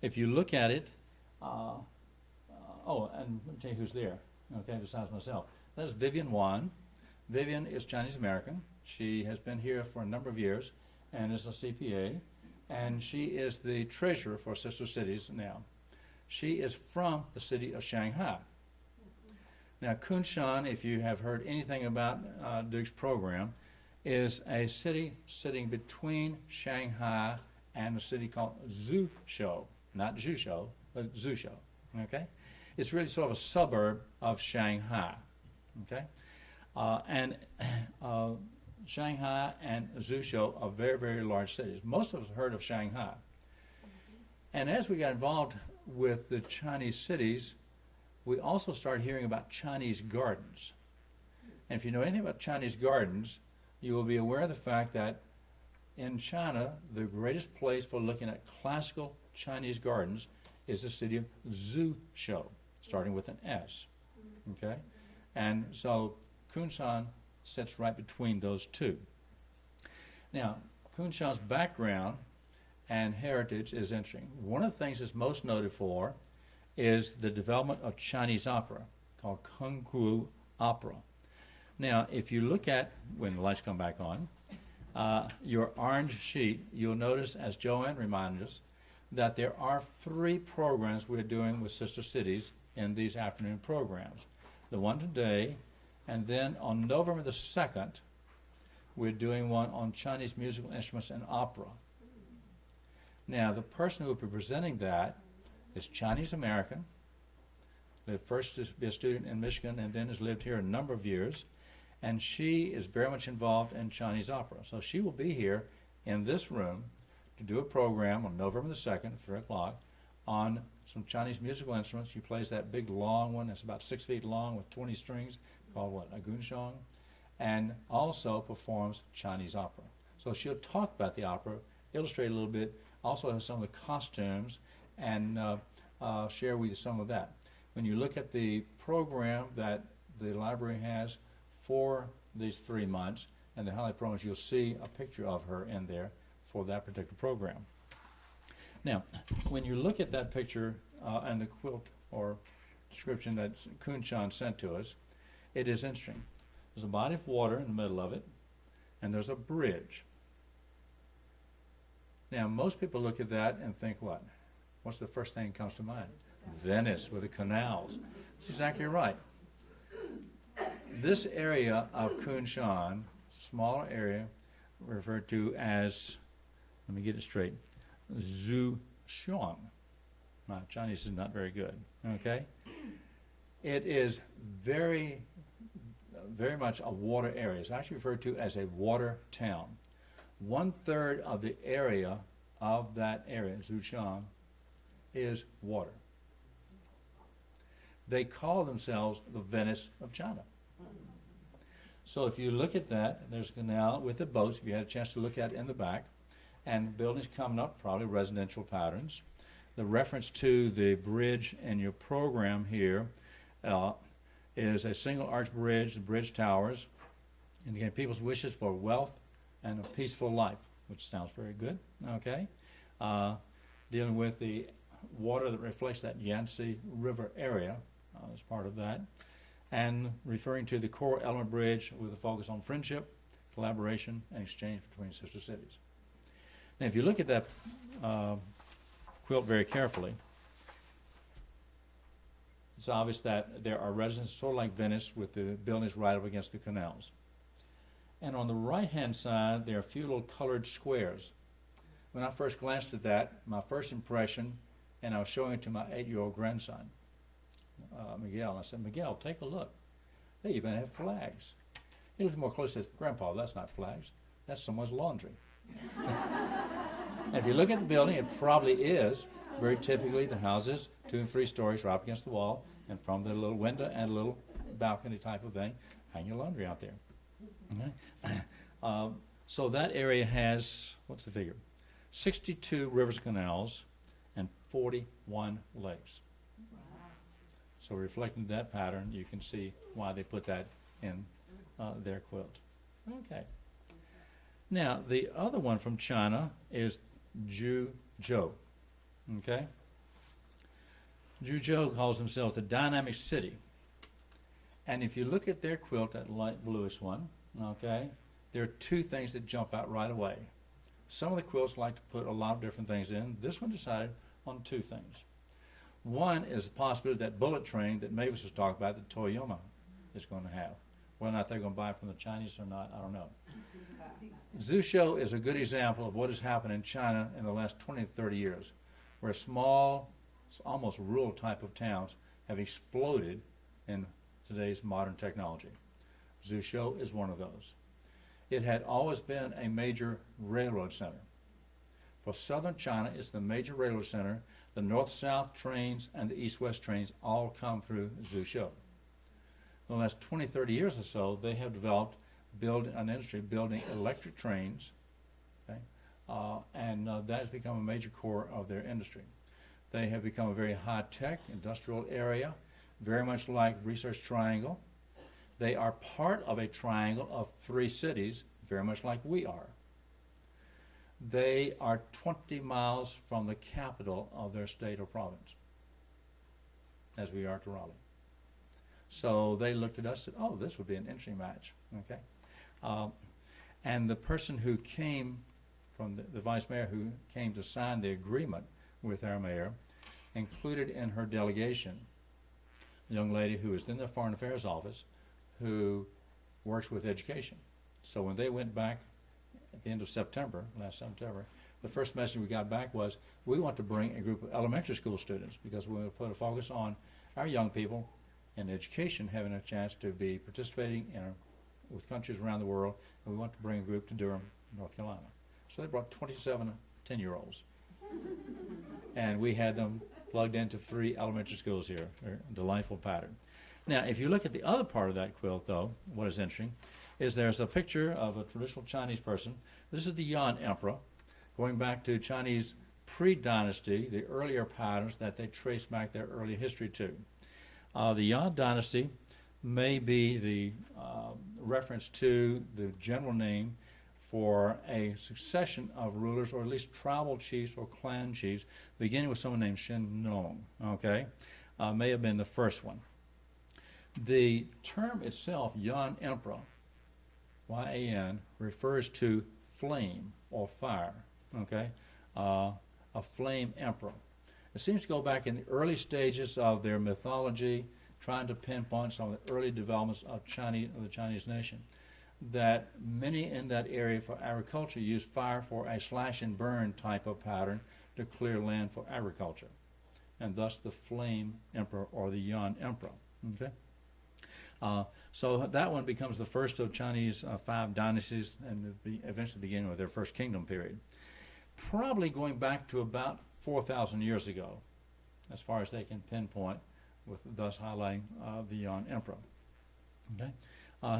[SPEAKER 7] if you look at it, oh, and let me tell you who's there, okay, besides myself. That's Vivian Wan. Vivian is Chinese American. She has been here for a number of years and is a CPA, and she is the treasurer for Sister Cities now. She is from the city of Shanghai. Now, Kunshan, if you have heard anything about Duke's program, is a city sitting between Shanghai and a city called Zhuzhou, not Zhuzhou, but Zhuzhou, okay? It's really sort of a suburb of Shanghai, okay? Shanghai and Zhuzhou are very, very large cities. Most of us have heard of Shanghai. And as we got involved with the Chinese cities, we also started hearing about Chinese gardens. And if you know anything about Chinese gardens, you will be aware of the fact that in China, the greatest place for looking at classical Chinese gardens is the city of Zhuzhou, starting with an S, okay? And so Kunshan sits right between those two. Now, Kunshan's background and heritage is interesting. One of the things it's most noted for is the development of Chinese opera called Kung Fu opera. Now, if you look at, when the lights come back on, your orange sheet, you'll notice, as Joanne reminded us, that there are 3 programs we're doing with Sister Cities in these afternoon programs. The one today, and then on November the 2nd, we're doing one on Chinese musical instruments and opera. Now, the person who will be presenting that is Chinese American. The first to be a student in Michigan and then has lived here a number of years. And she is very much involved in Chinese opera. So she will be here in this room to do a program on November the 2nd, 3 o'clock, on some Chinese musical instruments. She plays that big long one that's about 6 feet long with 20 strings called what, a gunshong, and also performs Chinese opera. So she'll talk about the opera, illustrate a little bit, also have some of the costumes, and share with you some of that. When you look at the program that the library has for these 3 months and the highlight programs, you'll see a picture of her in there for that particular program. Now, when you look at that picture and the quilt or description that Kun-chan sent to us, it is interesting. There's a body of water in the middle of it, and there's a bridge. Now, most people look at that and think, what? What's the first thing that comes to mind? Venice with the canals. That's exactly right. This area of Kun-shan, smaller area, referred to as, let me get it straight, Zhuxiang. My Chinese is not very good, okay? It is very much a water area. It's actually referred to as a water town. 1/3 of the area of that area, Zhuxiang, is water. They call themselves the Venice of China. So if you look at that, there's a canal with the boats, if you had a chance to look at it in the back, and buildings coming up, probably residential patterns. The reference to the bridge in your program here is a single arch bridge, the bridge towers, and again, people's wishes for wealth and a peaceful life, which sounds very good, okay? Dealing with the water that reflects that Yangtze River area as part of that, and referring to the core element bridge with a focus on friendship, collaboration, and exchange between sister cities. Now, if you look at that quilt very carefully, it's obvious that there are residences sort of like Venice with the buildings right up against the canals. And on the right-hand side, there are a few little colored squares. When I first glanced at that, my first impression, and I was showing it to my 8-year-old grandson, Miguel, and I said, Miguel, take a look. They even have flags. He looked more closely and said, Grandpa, that's not flags. That's someone's laundry. And if you look at the building, it probably is. Very typically, the houses, 2 and 3 stories, right up against the wall, and from the little window and a little balcony type of thing, hang your laundry out there. Okay? So that area has, what's the figure? 62 rivers and canals and 41 lakes. So reflecting that pattern, you can see why they put that in their quilt. Okay. Now, the other one from China is Zhuzhou. Okay? Zhuzhou calls themselves the dynamic city. And if you look at their quilt, that light bluish one, okay, there are 2 things that jump out right away. Some of the quilts like to put a lot of different things in. This one decided on 2 things. One is the possibility that bullet train that Mavis was talking about, that Toyama is going to have. Whether or not they're going to buy from the Chinese or not, I don't know. Zhuzhou is a good example of what has happened in China in the last 20 to 30 years, where small, almost rural type of towns have exploded in today's modern technology. Zhuzhou is one of those. It had always been a major railroad center. For southern China, it's the major railroad center. The north-south trains and the east-west trains all come through Zhuzhou. In the last 20, 30 years or so, they have developed an industry building electric trains, okay? And that has become a major core of their industry. They have become a very high-tech industrial area, very much like Research Triangle. They are part of a triangle of 3 cities, very much like we are. They are 20 miles from the capital of their state or province, as we are to Raleigh. So they looked at us and said, oh, this would be an interesting match, okay? And the person who came from the vice mayor who came to sign the agreement with our mayor included in her delegation a young lady who is in the Foreign Affairs Office who works with education. So when they went back at the end of September, last September, the first message we got back was, we want to bring a group of elementary school students because we want to put a focus on our young people and education having a chance to be participating with countries around the world, and we want to bring a group to Durham, North Carolina. So they brought 27 10-year-olds. And we had them plugged into 3 elementary schools here. A delightful pattern. Now, if you look at the other part of that quilt, though, what is interesting is there's a picture of a traditional Chinese person. This is the Yuan Emperor, going back to Chinese pre-dynasty, the earlier patterns that they trace back their early history to. The Yuan dynasty may be the reference to the general name for a succession of rulers, or at least tribal chiefs or clan chiefs, beginning with someone named Shen Nong, okay? May have been the first one. The term itself, Yuan Emperor, Y-A-N, refers to flame or fire, okay? A flame emperor. It seems to go back in the early stages of their mythology, trying to pinpoint some of the early developments of the Chinese nation, that many in that area for agriculture use fire for a slash and burn type of pattern to clear land for agriculture, and thus the flame emperor or the Yuan Emperor. Okay, so that one becomes the first of Chinese 5 dynasties, and eventually beginning with their first kingdom period, probably going back to about 4,000 years ago, as far as they can pinpoint, with thus highlighting the Yuan Emperor. Okay.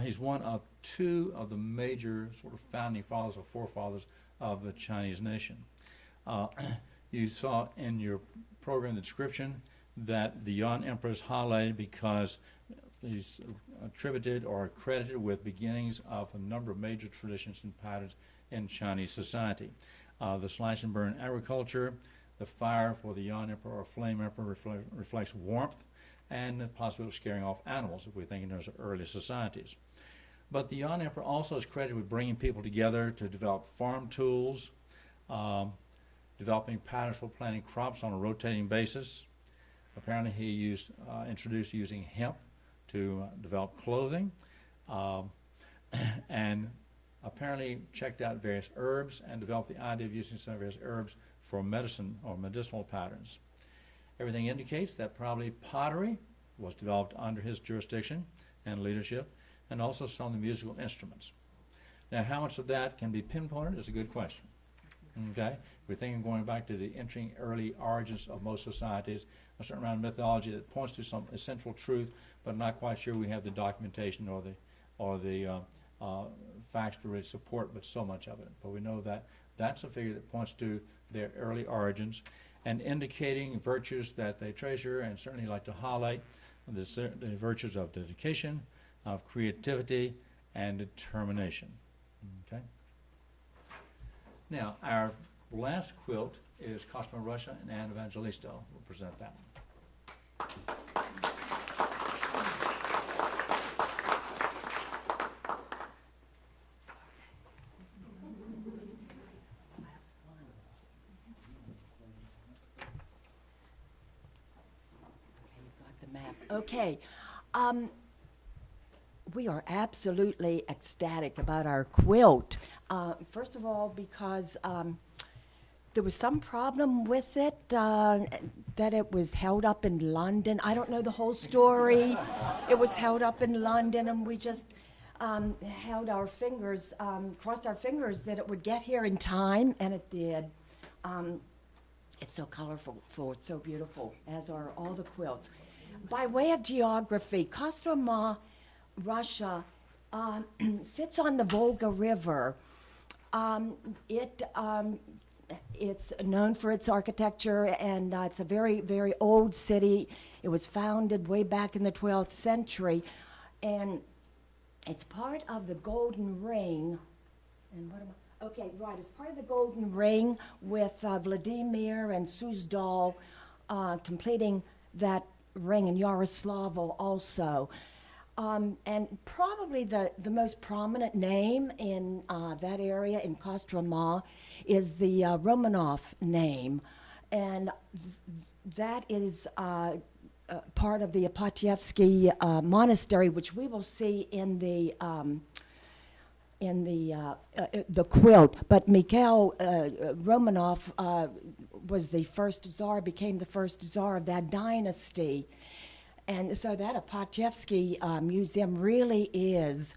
[SPEAKER 7] He's one of 2 of the major sort of founding fathers or forefathers of the Chinese nation. You saw in your program description that the Yuan Emperor is highlighted because he's attributed or credited with beginnings of a number of major traditions and patterns in Chinese society. The slash and burn agriculture, the fire for the Yuan Emperor or flame emperor reflects warmth, and the possibility of scaring off animals, if we think in those early societies. But the Yuan Emperor also is credited with bringing people together to develop farm tools, developing patterns for planting crops on a rotating basis. Apparently he introduced using hemp to develop clothing, and apparently checked out various herbs and developed the idea of using some various herbs for medicine or medicinal patterns. Everything indicates that probably pottery was developed under his jurisdiction and leadership, and also some of the musical instruments. Now, how much of that can be pinpointed is a good question. Okay? We're thinking going back to the early origins of most societies, a certain amount of mythology that points to some essential truth, but not quite sure we have the documentation or the facts to really support but so much of it. But we know that that's a figure that points to their early origins and indicating virtues that they treasure and certainly like to highlight, the virtues of dedication, of creativity, and determination. Okay. Now, our last quilt is Kostroma, Arusha, and Anne Evangelisto will present that one.
[SPEAKER 11] Okay, we are absolutely ecstatic about our quilt. First of all, because there was some problem with it, that it was held up in London. I don't know the whole story. It was held up in London, and we just held our fingers, crossed our fingers that it would get here in time, and it did. It's so colorful, it's so beautiful, as are all the quilts. By way of geography, Kostroma, Russia, sits on the Volga River. It's known for its architecture, and it's a very, very old city. It was founded way back in the 12th century, and it's part of the Golden Ring. And what am I? Okay, right. It's part of the Golden Ring with Vladimir and Suzdal completing that ring, in Yaroslavl also. And probably the most prominent name in that area in Kostroma is the Romanov name. And that is part of the Apotyevsky Monastery, which we will see in the quilt. But Mikhail Romanov was the first czar, became the first czar of that dynasty. And so that Apotyevsky Museum really is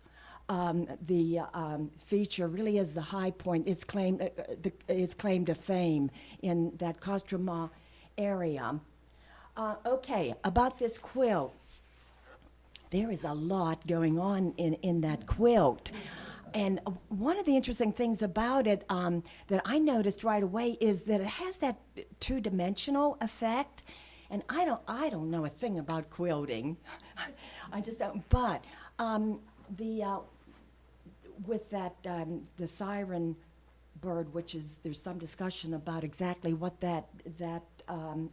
[SPEAKER 11] the feature, really is the high point. It's claim to fame in that Kostroma area. Okay, about this quilt. There is a lot going on in that quilt. And one of the interesting things about it that I noticed right away is that it has that two-dimensional effect. And I don't know a thing about quilting. I just don't. But with that the siren bird, which is, there's some discussion about exactly what that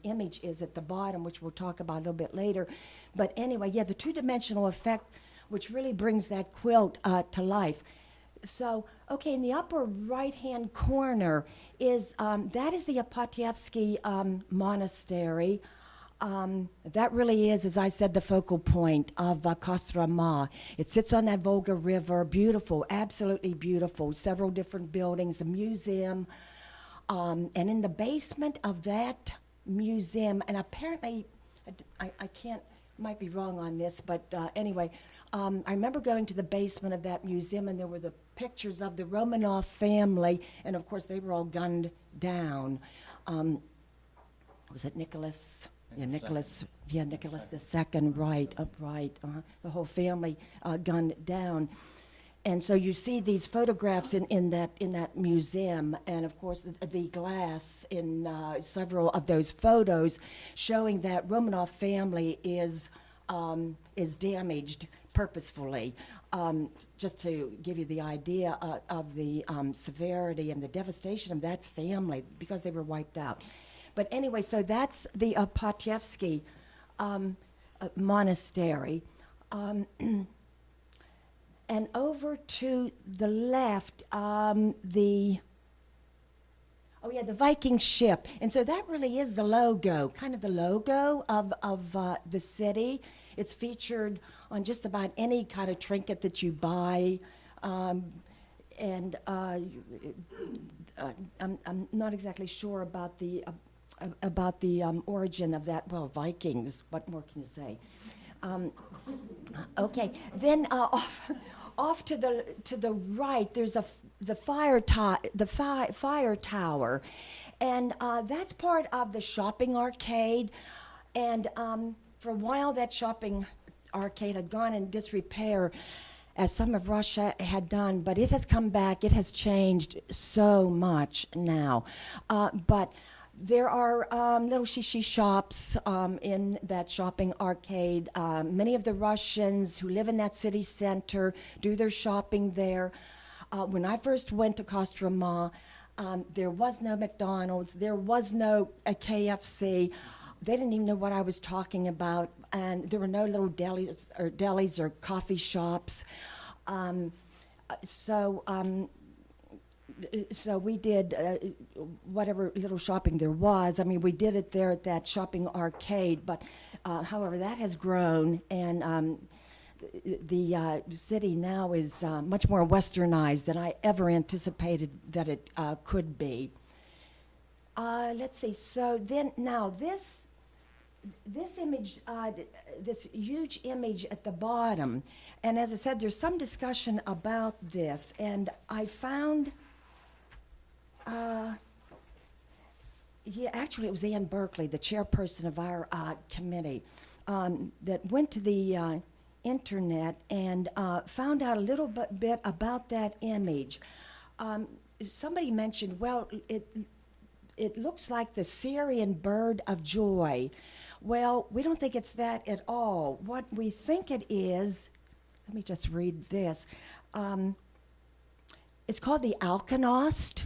[SPEAKER 11] image is at the bottom, which we'll talk about a little bit later. But anyway, yeah, the two-dimensional effect, which really brings that quilt to life. So, okay, in the upper right-hand corner is, that is the Apotyevsky Monastery. That really is, as I said, the focal point of Kostroma. It sits on that Volga River, beautiful, absolutely beautiful, several different buildings, a museum, and in the basement of that museum, and apparently, I can't, might be wrong on this, but anyway, I remember going to the basement of that museum, and there were the pictures of the Romanov family, and of course they were all gunned down. Was it Nicholas? Yeah, Nicholas II, right, upright. The whole family gunned down. And so you see these photographs in that museum, and of course the glass in several of those photos showing that Romanov family is damaged purposefully, just to give you the idea of the severity and the devastation of that family because they were wiped out. But anyway, so that's the Apotyevsky Monastery. And over to the left, the Viking ship. And so that really is the logo, kind of the logo of the city. It's featured on just about any kind of trinket that you buy. And I'm not exactly sure about the origin of that. Well, Vikings, what more can you say? Okay, then off to the right, there's the fire tower, and that's part of the shopping arcade. And for a while, that shopping arcade had gone in disrepair, as some of Russia had done, but it has come back. It has changed so much now, but there are little shishi shops in that shopping arcade. Many of the Russians who live in that city center do their shopping there. When I first went to Kostroma, there was no McDonald's, there was no KFC. They didn't even know what I was talking about, and there were no little delis or coffee shops. So we did whatever little shopping there was. I mean, we did it there at that shopping arcade, but however, that has grown, and the city now is much more westernized than I ever anticipated that it could be. Let's see, so then now this image, this huge image at the bottom, and as I said, there's some discussion about this, and I found actually it was Ann Berkeley, the chairperson of our committee, that went to the internet and found out a little bit about that image. Somebody mentioned, well, it looks like the Syrian bird of joy. Well, we don't think it's that at all. What we think it is, let me just read this. It's called the alkanost.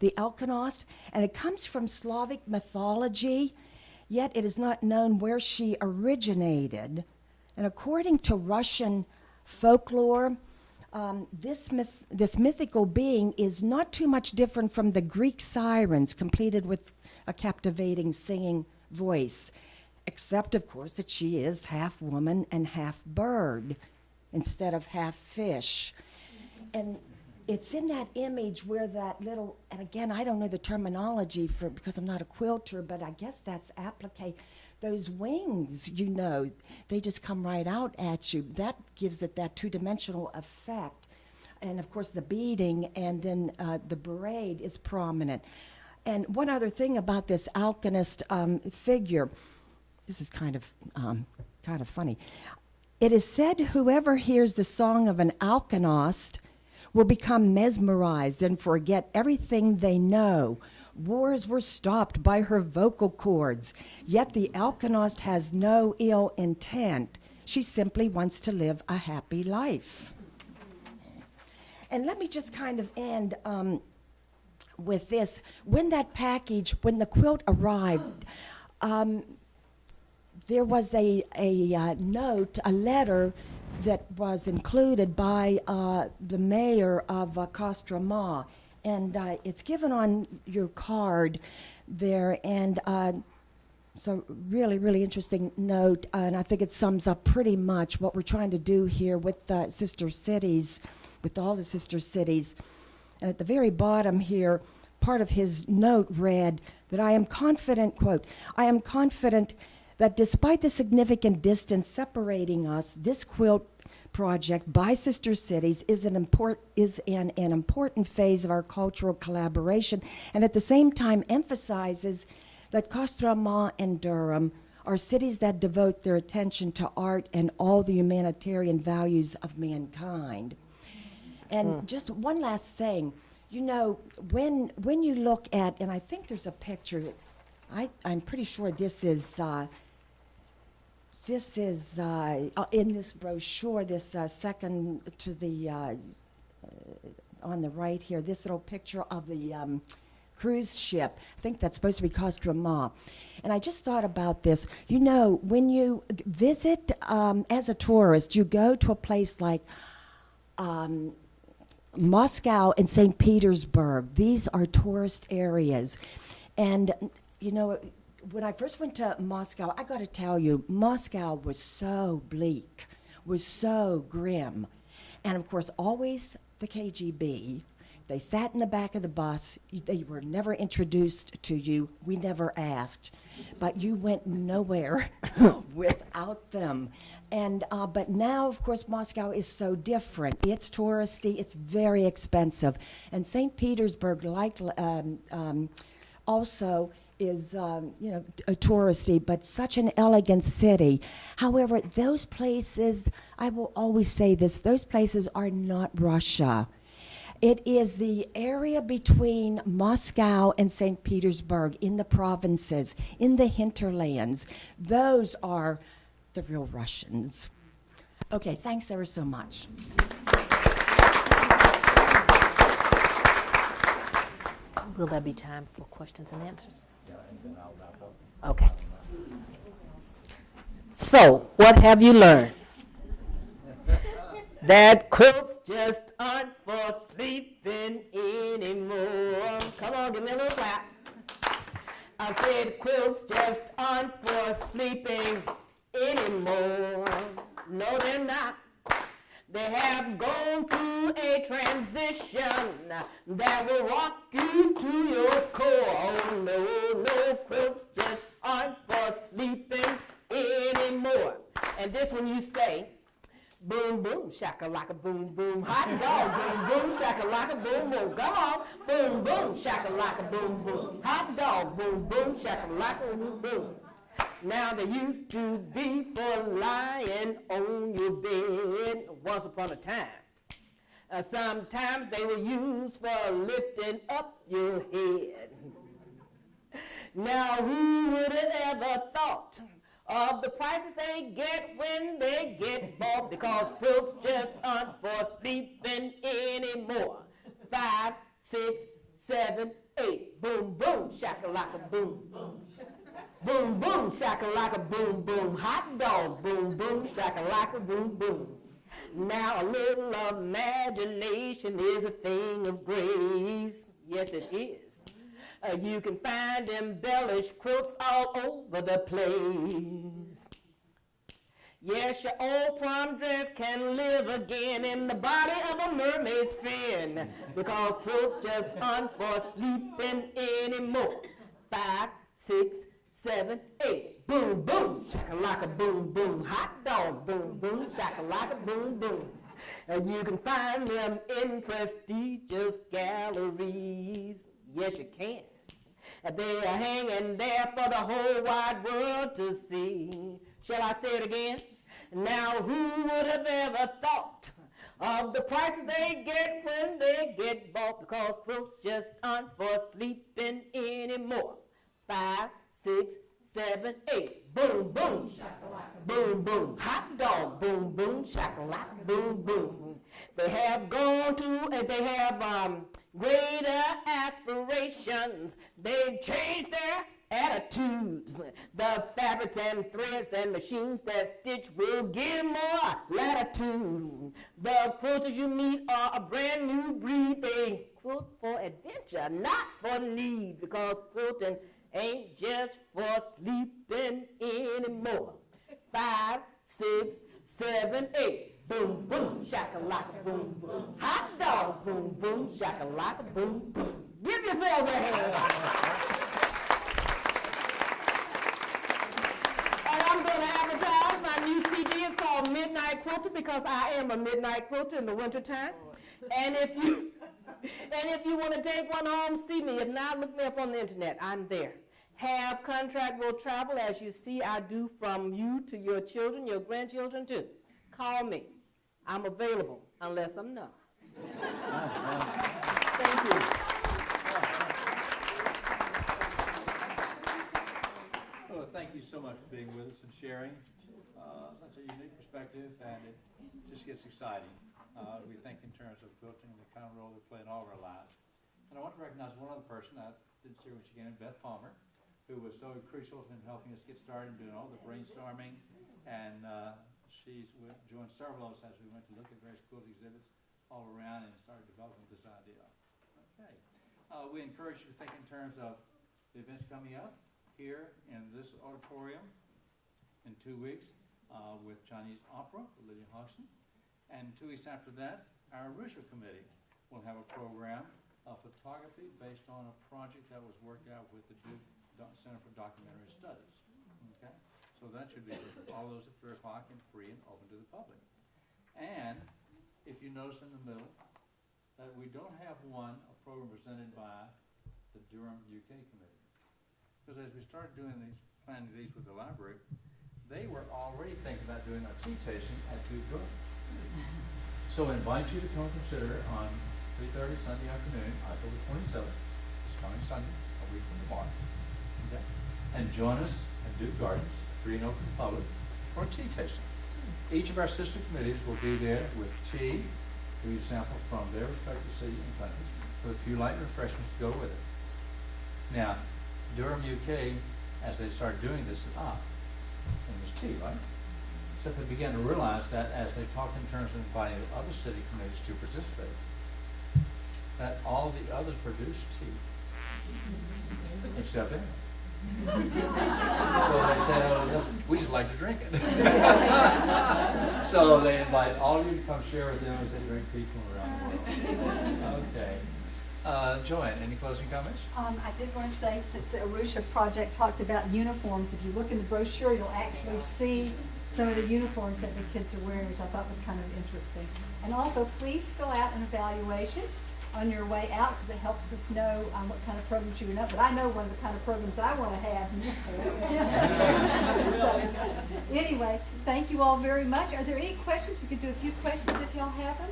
[SPEAKER 11] The alkanost, and it comes from Slavic mythology, yet it is not known where she originated. And according to Russian folklore, this mythical being is not too much different from the Greek sirens, completed with a captivating singing voice. except, of course, that she is half woman and half bird instead of half fish. And it's in that image where that little, and again, I don't know the terminology for because I'm not a quilter, but I guess that's applique. Those wings, you know, they just come right out at you. That gives it that two-dimensional effect. And of course, the beading and then the braid is prominent. And one other thing about this alchemist figure, this is kind of funny. It is said whoever hears the song of an alchemist will become mesmerized and forget everything they know. Wars were stopped by her vocal cords, yet the alchemist has no ill intent. She simply wants to live a happy life. And let me just kind of end with this. When that package, when the quilt arrived, there was a note, a letter that was included by the mayor of Kostroma. And it's given on your card there. And so really, really interesting note. And I think it sums up pretty much what we're trying to do here with Sister Cities, with all the Sister Cities. And at the very bottom here, part of his note read that I am confident, quote, I am confident that despite the significant distance separating us, this quilt project by Sister Cities is an important phase of our cultural collaboration, and at the same time emphasizes that Kostroma and Durham are cities that devote their attention to art and all the humanitarian values of mankind. And just one last thing, you know, when you look at, and I think there's a picture, I'm pretty sure this is in this brochure, this second to the, on the right here, this little picture of the cruise ship. I think that's supposed to be Kostroma. And I just thought about this. You know, when you visit as a tourist, you go to a place like Moscow and St. Petersburg. These are tourist areas. And, you know, when I first went to Moscow, I got to tell you, Moscow was so bleak, was so grim. And of course, always the KGB. They sat in the back of the bus. They were never introduced to you. We never asked. But you went nowhere without them. And but now, of course, Moscow is so different. It's touristy. It's very expensive. And St. Petersburg, like also, is you know, a touristy, but such an elegant city. However, those places, I will always say this, those places are not Russia. It is the area between Moscow and St. Petersburg in the provinces, in the hinterlands. Those are the real Russians. Okay, thanks ever so much.
[SPEAKER 8] Will there be time for questions and answers? Okay. So, what have you learned? That quilts just aren't for sleeping anymore. Come on, give me a little clap. I said quilts just aren't for sleeping anymore. No, they're not. They have gone through a transition that will rock you to your core. Oh, no, quilts just aren't for sleeping anymore. And this one you say, boom, boom, shaka-laka, boom, boom, hot dog, boom, boom, shaka-laka, boom, boom. Come on, boom, boom, shaka-laka, boom, boom, hot dog, boom, boom, shaka-laka, boom, boom. Now they used to be for lying on your bed once upon a time. Sometimes they were used for lifting up your head. Now who would have ever thought of the prices they get when they get bought? Because quilts just aren't for sleeping anymore. 5, 6, 7, 8. Boom, boom, shakalaka, boom, boom. Boom, boom, shakalaka, boom, boom. Hot dog, boom, boom, shakalaka, boom, boom. Now a little imagination is a thing of grace. Yes, it is. You can find embellished quilts all over the place. Yes, your old prom dress can live again in the body of a mermaid's fin, because quilts just aren't for sleeping anymore. 5, 6, 7, 8. Boom, boom, shakalaka, boom, boom. Hot dog, boom, boom, shakalaka, boom, boom. You can find them in prestigious galleries. Yes, you can. They are hanging there for the whole wide world to see. Shall I say it again? Now, who would have ever thought of the prices they get when they get bought? Because quilts just aren't for sleeping anymore. 5, 6, 7, 8. Boom, boom. Shakalaka, boom, boom. Hot dog. Boom, boom. Shakalaka, boom, boom. They have gone to, they have greater aspirations. They've changed their attitudes. The fabrics and threads and machines that stitch will give more latitude. The quilters you meet are a brand new breed. They quilt for adventure, not for need, because quilting ain't just for sleeping anymore. 5, 6, 7, 8. Boom, boom, shakalaka, boom, boom. Hot dog, boom, boom, shakalaka, boom, boom. Give yourselves a hand. And I'm going to advertise my new CD. It's called Midnight Quilter, because I am a midnight quilter in the wintertime. And if you want to take one home, see me. If not, look me up on the internet. I'm there. Have contract will travel, as you see I do, from you to your children, your grandchildren too. Call me. I'm available, unless I'm not. Thank you.
[SPEAKER 7] Well, thank you so much for being with us and sharing such a unique perspective, and it just gets exciting. We think in terms of quilting and the kind of role they play in all of our lives. And I want to recognize one other person. I didn't see her when she came in, Beth Palmer, who was so crucial in helping us get started and doing all the brainstorming. And she's joined several of us as we went to look at various quilt exhibits all around and started developing this idea. Okay. We encourage you to think in terms of the events coming up here in this auditorium in 2 weeks with Chinese opera with Lydia Hodgson. And 2 weeks after that, our Arusha committee will have a program of photography based on a project that was worked out with the Duke Center for Documentary Studies. Okay? So that should be all those at 3 o'clock and free and open to the public. And if you notice in the middle that we don't have a program presented by the Durham UK committee. Because as we started doing these, planning these with the library, they were already thinking about doing a tea tasting at Duke Durham. So I invite you to come consider on 3:30 Sunday afternoon, October 27th, this coming Sunday, a week from tomorrow. Okay? And join us at Duke Gardens, free and open to the public, for a tea tasting. Each of our sister committees will be there with tea, for you to sample from their respective cities and countries, with a few light refreshments to go with it. Now, Durham UK, as they started doing this, said, and there's tea, right? So they began to realize that as they talked in terms of inviting the other city committees to participate, that all the others produced tea, except them. So they said, we just like to drink it. So they invite all of you to come share with them as they drink tea from around the world. Okay. Joanne, any closing comments?
[SPEAKER 4] I did want to say, since the Arusha project talked about uniforms, if you look in the brochure, you'll actually see some of the uniforms that the kids are wearing, which I thought was kind of interesting. And also, please fill out an evaluation on your way out, because it helps us know what kind of programs you know. But I know one of the kind of programs I want to have. So, anyway, thank you all very much. Are there any questions? We could do a few questions if y'all have them.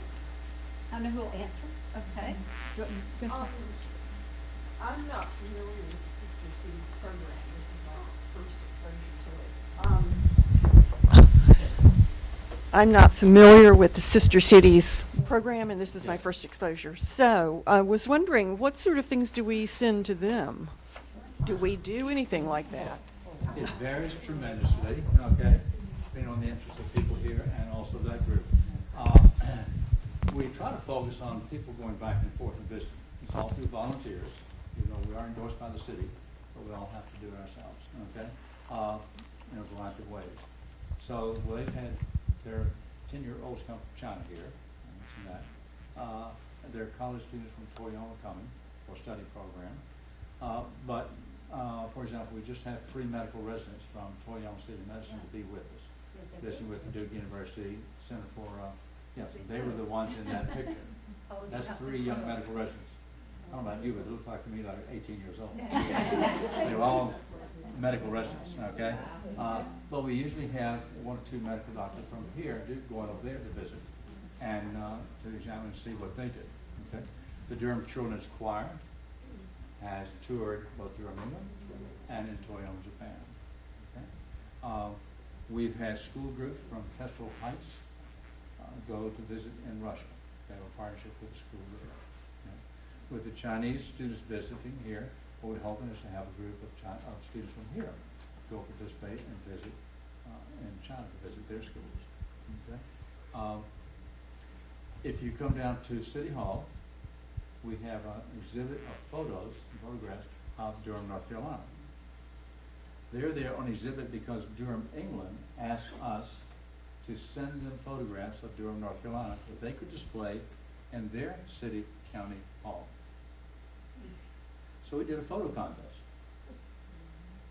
[SPEAKER 4] I don't know who will answer. Okay.
[SPEAKER 3] I'm not familiar with the Sister Cities program. This is our first exposure to it. I'm not familiar with the Sister Cities program, and this is my first exposure. So I was wondering, what sort of things do we send to them? Do we do anything like that?
[SPEAKER 7] It varies tremendously, okay, depending on the interest of people here and also that group. We try to focus on people going back and forth and visiting. It's all through volunteers, even though we are endorsed by the city, but we all have to do it ourselves, okay? In a variety of ways. So they've had their 10-year-olds come from China here, I mentioned that. There are college students from Toyama coming for a study program. For example, we just had 3 medical residents from Toyama City Medicine to be with us. Visiting with the Duke University Center for, so they were the ones in that picture. That's 3 young medical residents. I don't know about you, but it looked like to me like 18 years old. They were all medical residents, okay? But we usually have 1 or 2 medical doctors from here going over there to visit and to examine and see what they do, okay? The Durham Children's Choir has toured both Durham, England and in Toyama, Japan, okay? We've had school groups from Kestrel Heights go to visit in Russia. They have a partnership with the school there. Okay? With the Chinese students visiting here, what we're hoping is to have a group of students from here go participate and visit in China to visit their schools. Okay? If you come down to City Hall, we have an exhibit of photographs of Durham, North Carolina. They're there on exhibit because Durham, England asked us to send them photographs of Durham, North Carolina that they could display in their city county hall. So we did a photo contest.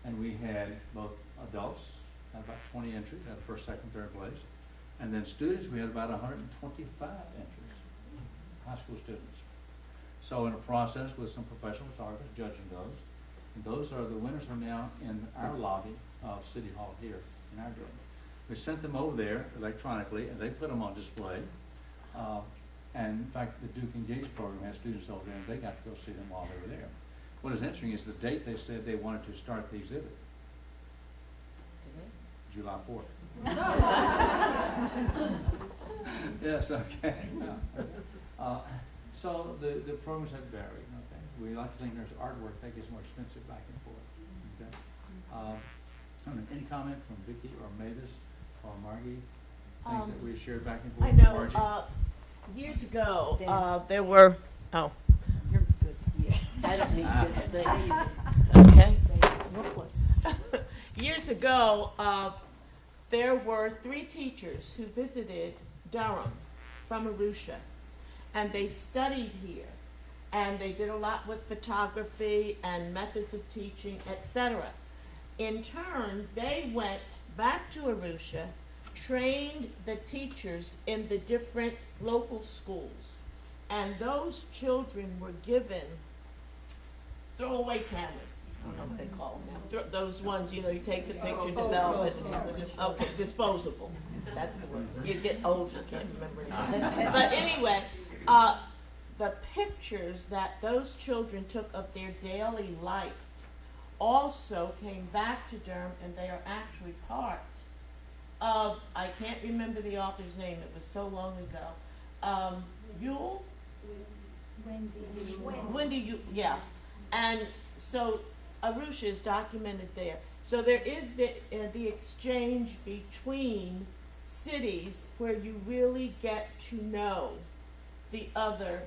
[SPEAKER 7] And we had both adults, had about 20 entries, had first, second, third place. And then students, we had about 125 entries, high school students. So in a process with some professional photographers judging those, and those are the winners are now in our lobby of City Hall here in our building. We sent them over there electronically, and they put them on display. And in fact, the Duke Engage program has students over there, and they got to go see them while they were there. What is interesting is the date they said they wanted to start the exhibit. July 4th. Yes, okay. So the programs have varied, okay? We like to think there's artwork that gets more expensive back and forth, okay? Any comment from Vicki or Mavis or Margie? Things that we shared back and forth?
[SPEAKER 5] I know,
[SPEAKER 7] Margie?
[SPEAKER 5] years ago, there were, you're good. Yeah. I don't need this thing. Okay? Years ago, there were 3 teachers who visited Durham from Arusha, and they studied here, and they did a lot with photography and methods of teaching, etc. In turn, they went back to Arusha, trained the teachers in the different local schools, and those children were given throwaway cameras. I don't know what they call them now. Those ones, you take the picture, develop it. Okay, disposable. That's the word. You get old, you can't remember anything. But anyway, the pictures that those children took of their daily life also came back to Durham, and they are actually part of, I can't remember the author's name, it was so long ago, Yule? Wendy, yeah. And so Arusha is documented there. So there is the exchange between cities where you really get to know the other,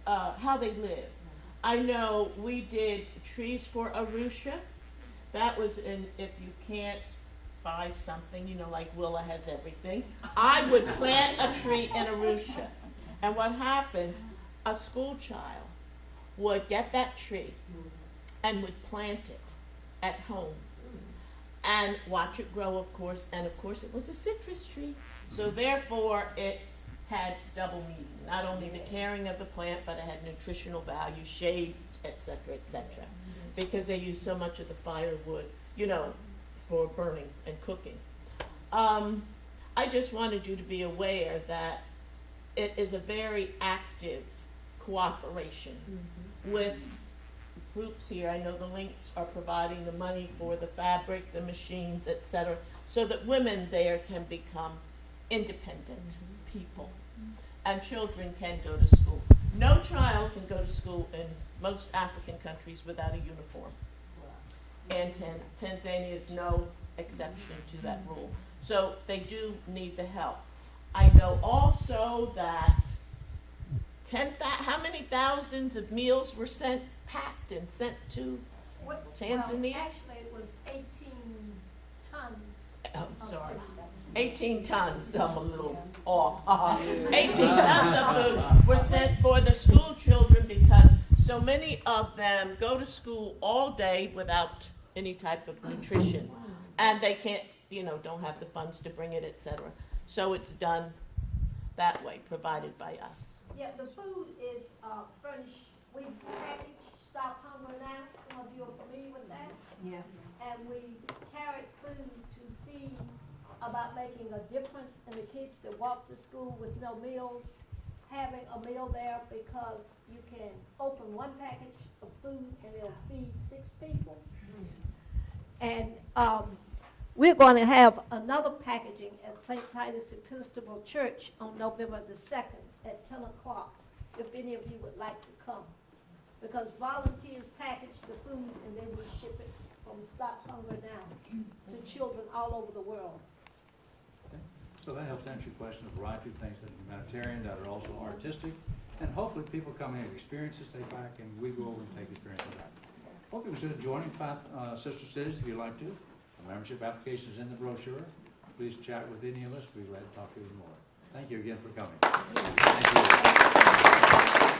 [SPEAKER 5] how they live. I know we did trees for Arusha. That was if you can't buy something, like Willa has everything, I would plant a tree in Arusha. And what happened, a school child would get that tree and would plant it at home and watch it grow, of course, and of course it was a citrus tree. So therefore it had double meaning, not only the caring of the plant, but it had nutritional value, shade, etc., because they use so much of the firewood, for burning and cooking. I just wanted you to be aware that it is a very active cooperation with groups here. I know the Links are providing the money for the fabric, the machines, etc., so that women there can become independent people, and children can go to school. No child can go to school in most African countries without a uniform. And Tanzania is no exception to that rule. So they do need the help. I know also that how many thousands of meals were packed and sent to Tanzania?
[SPEAKER 12] Actually, it was 18 tons.
[SPEAKER 5] Oh, sorry. 18 tons, I'm a little off. 18 tons of food were sent for the school children because so many of them go to school all day without any type of nutrition. And they can't, don't have the funds to bring it, etc. So it's done that way, provided by us.
[SPEAKER 12] Yeah, the food is furnished, we package Stop Hunger Now, some of you are familiar with that.
[SPEAKER 4] Yeah.
[SPEAKER 12] And we carry food to see about making a difference in the kids that walk to school with no meals, having a meal there because you can open one package of food and it'll feed 6 people. And we're going to have another packaging at St. Titus Episcopal Church on November the 2nd at 10 o'clock, if any of you would like to come. Because volunteers package the food and then we ship it from Stop Hunger Now to children all over the world.
[SPEAKER 7] So that helps answer your question, a variety of things that are humanitarian, that are also artistic, and hopefully people come in and experiences, take back, and we go over and take experiences back. Hope you consider joining Sister Cities if you'd like to. The membership application is in the brochure. Please chat with any of us. We'd like to talk to you more. Thank you again for coming. Thank you.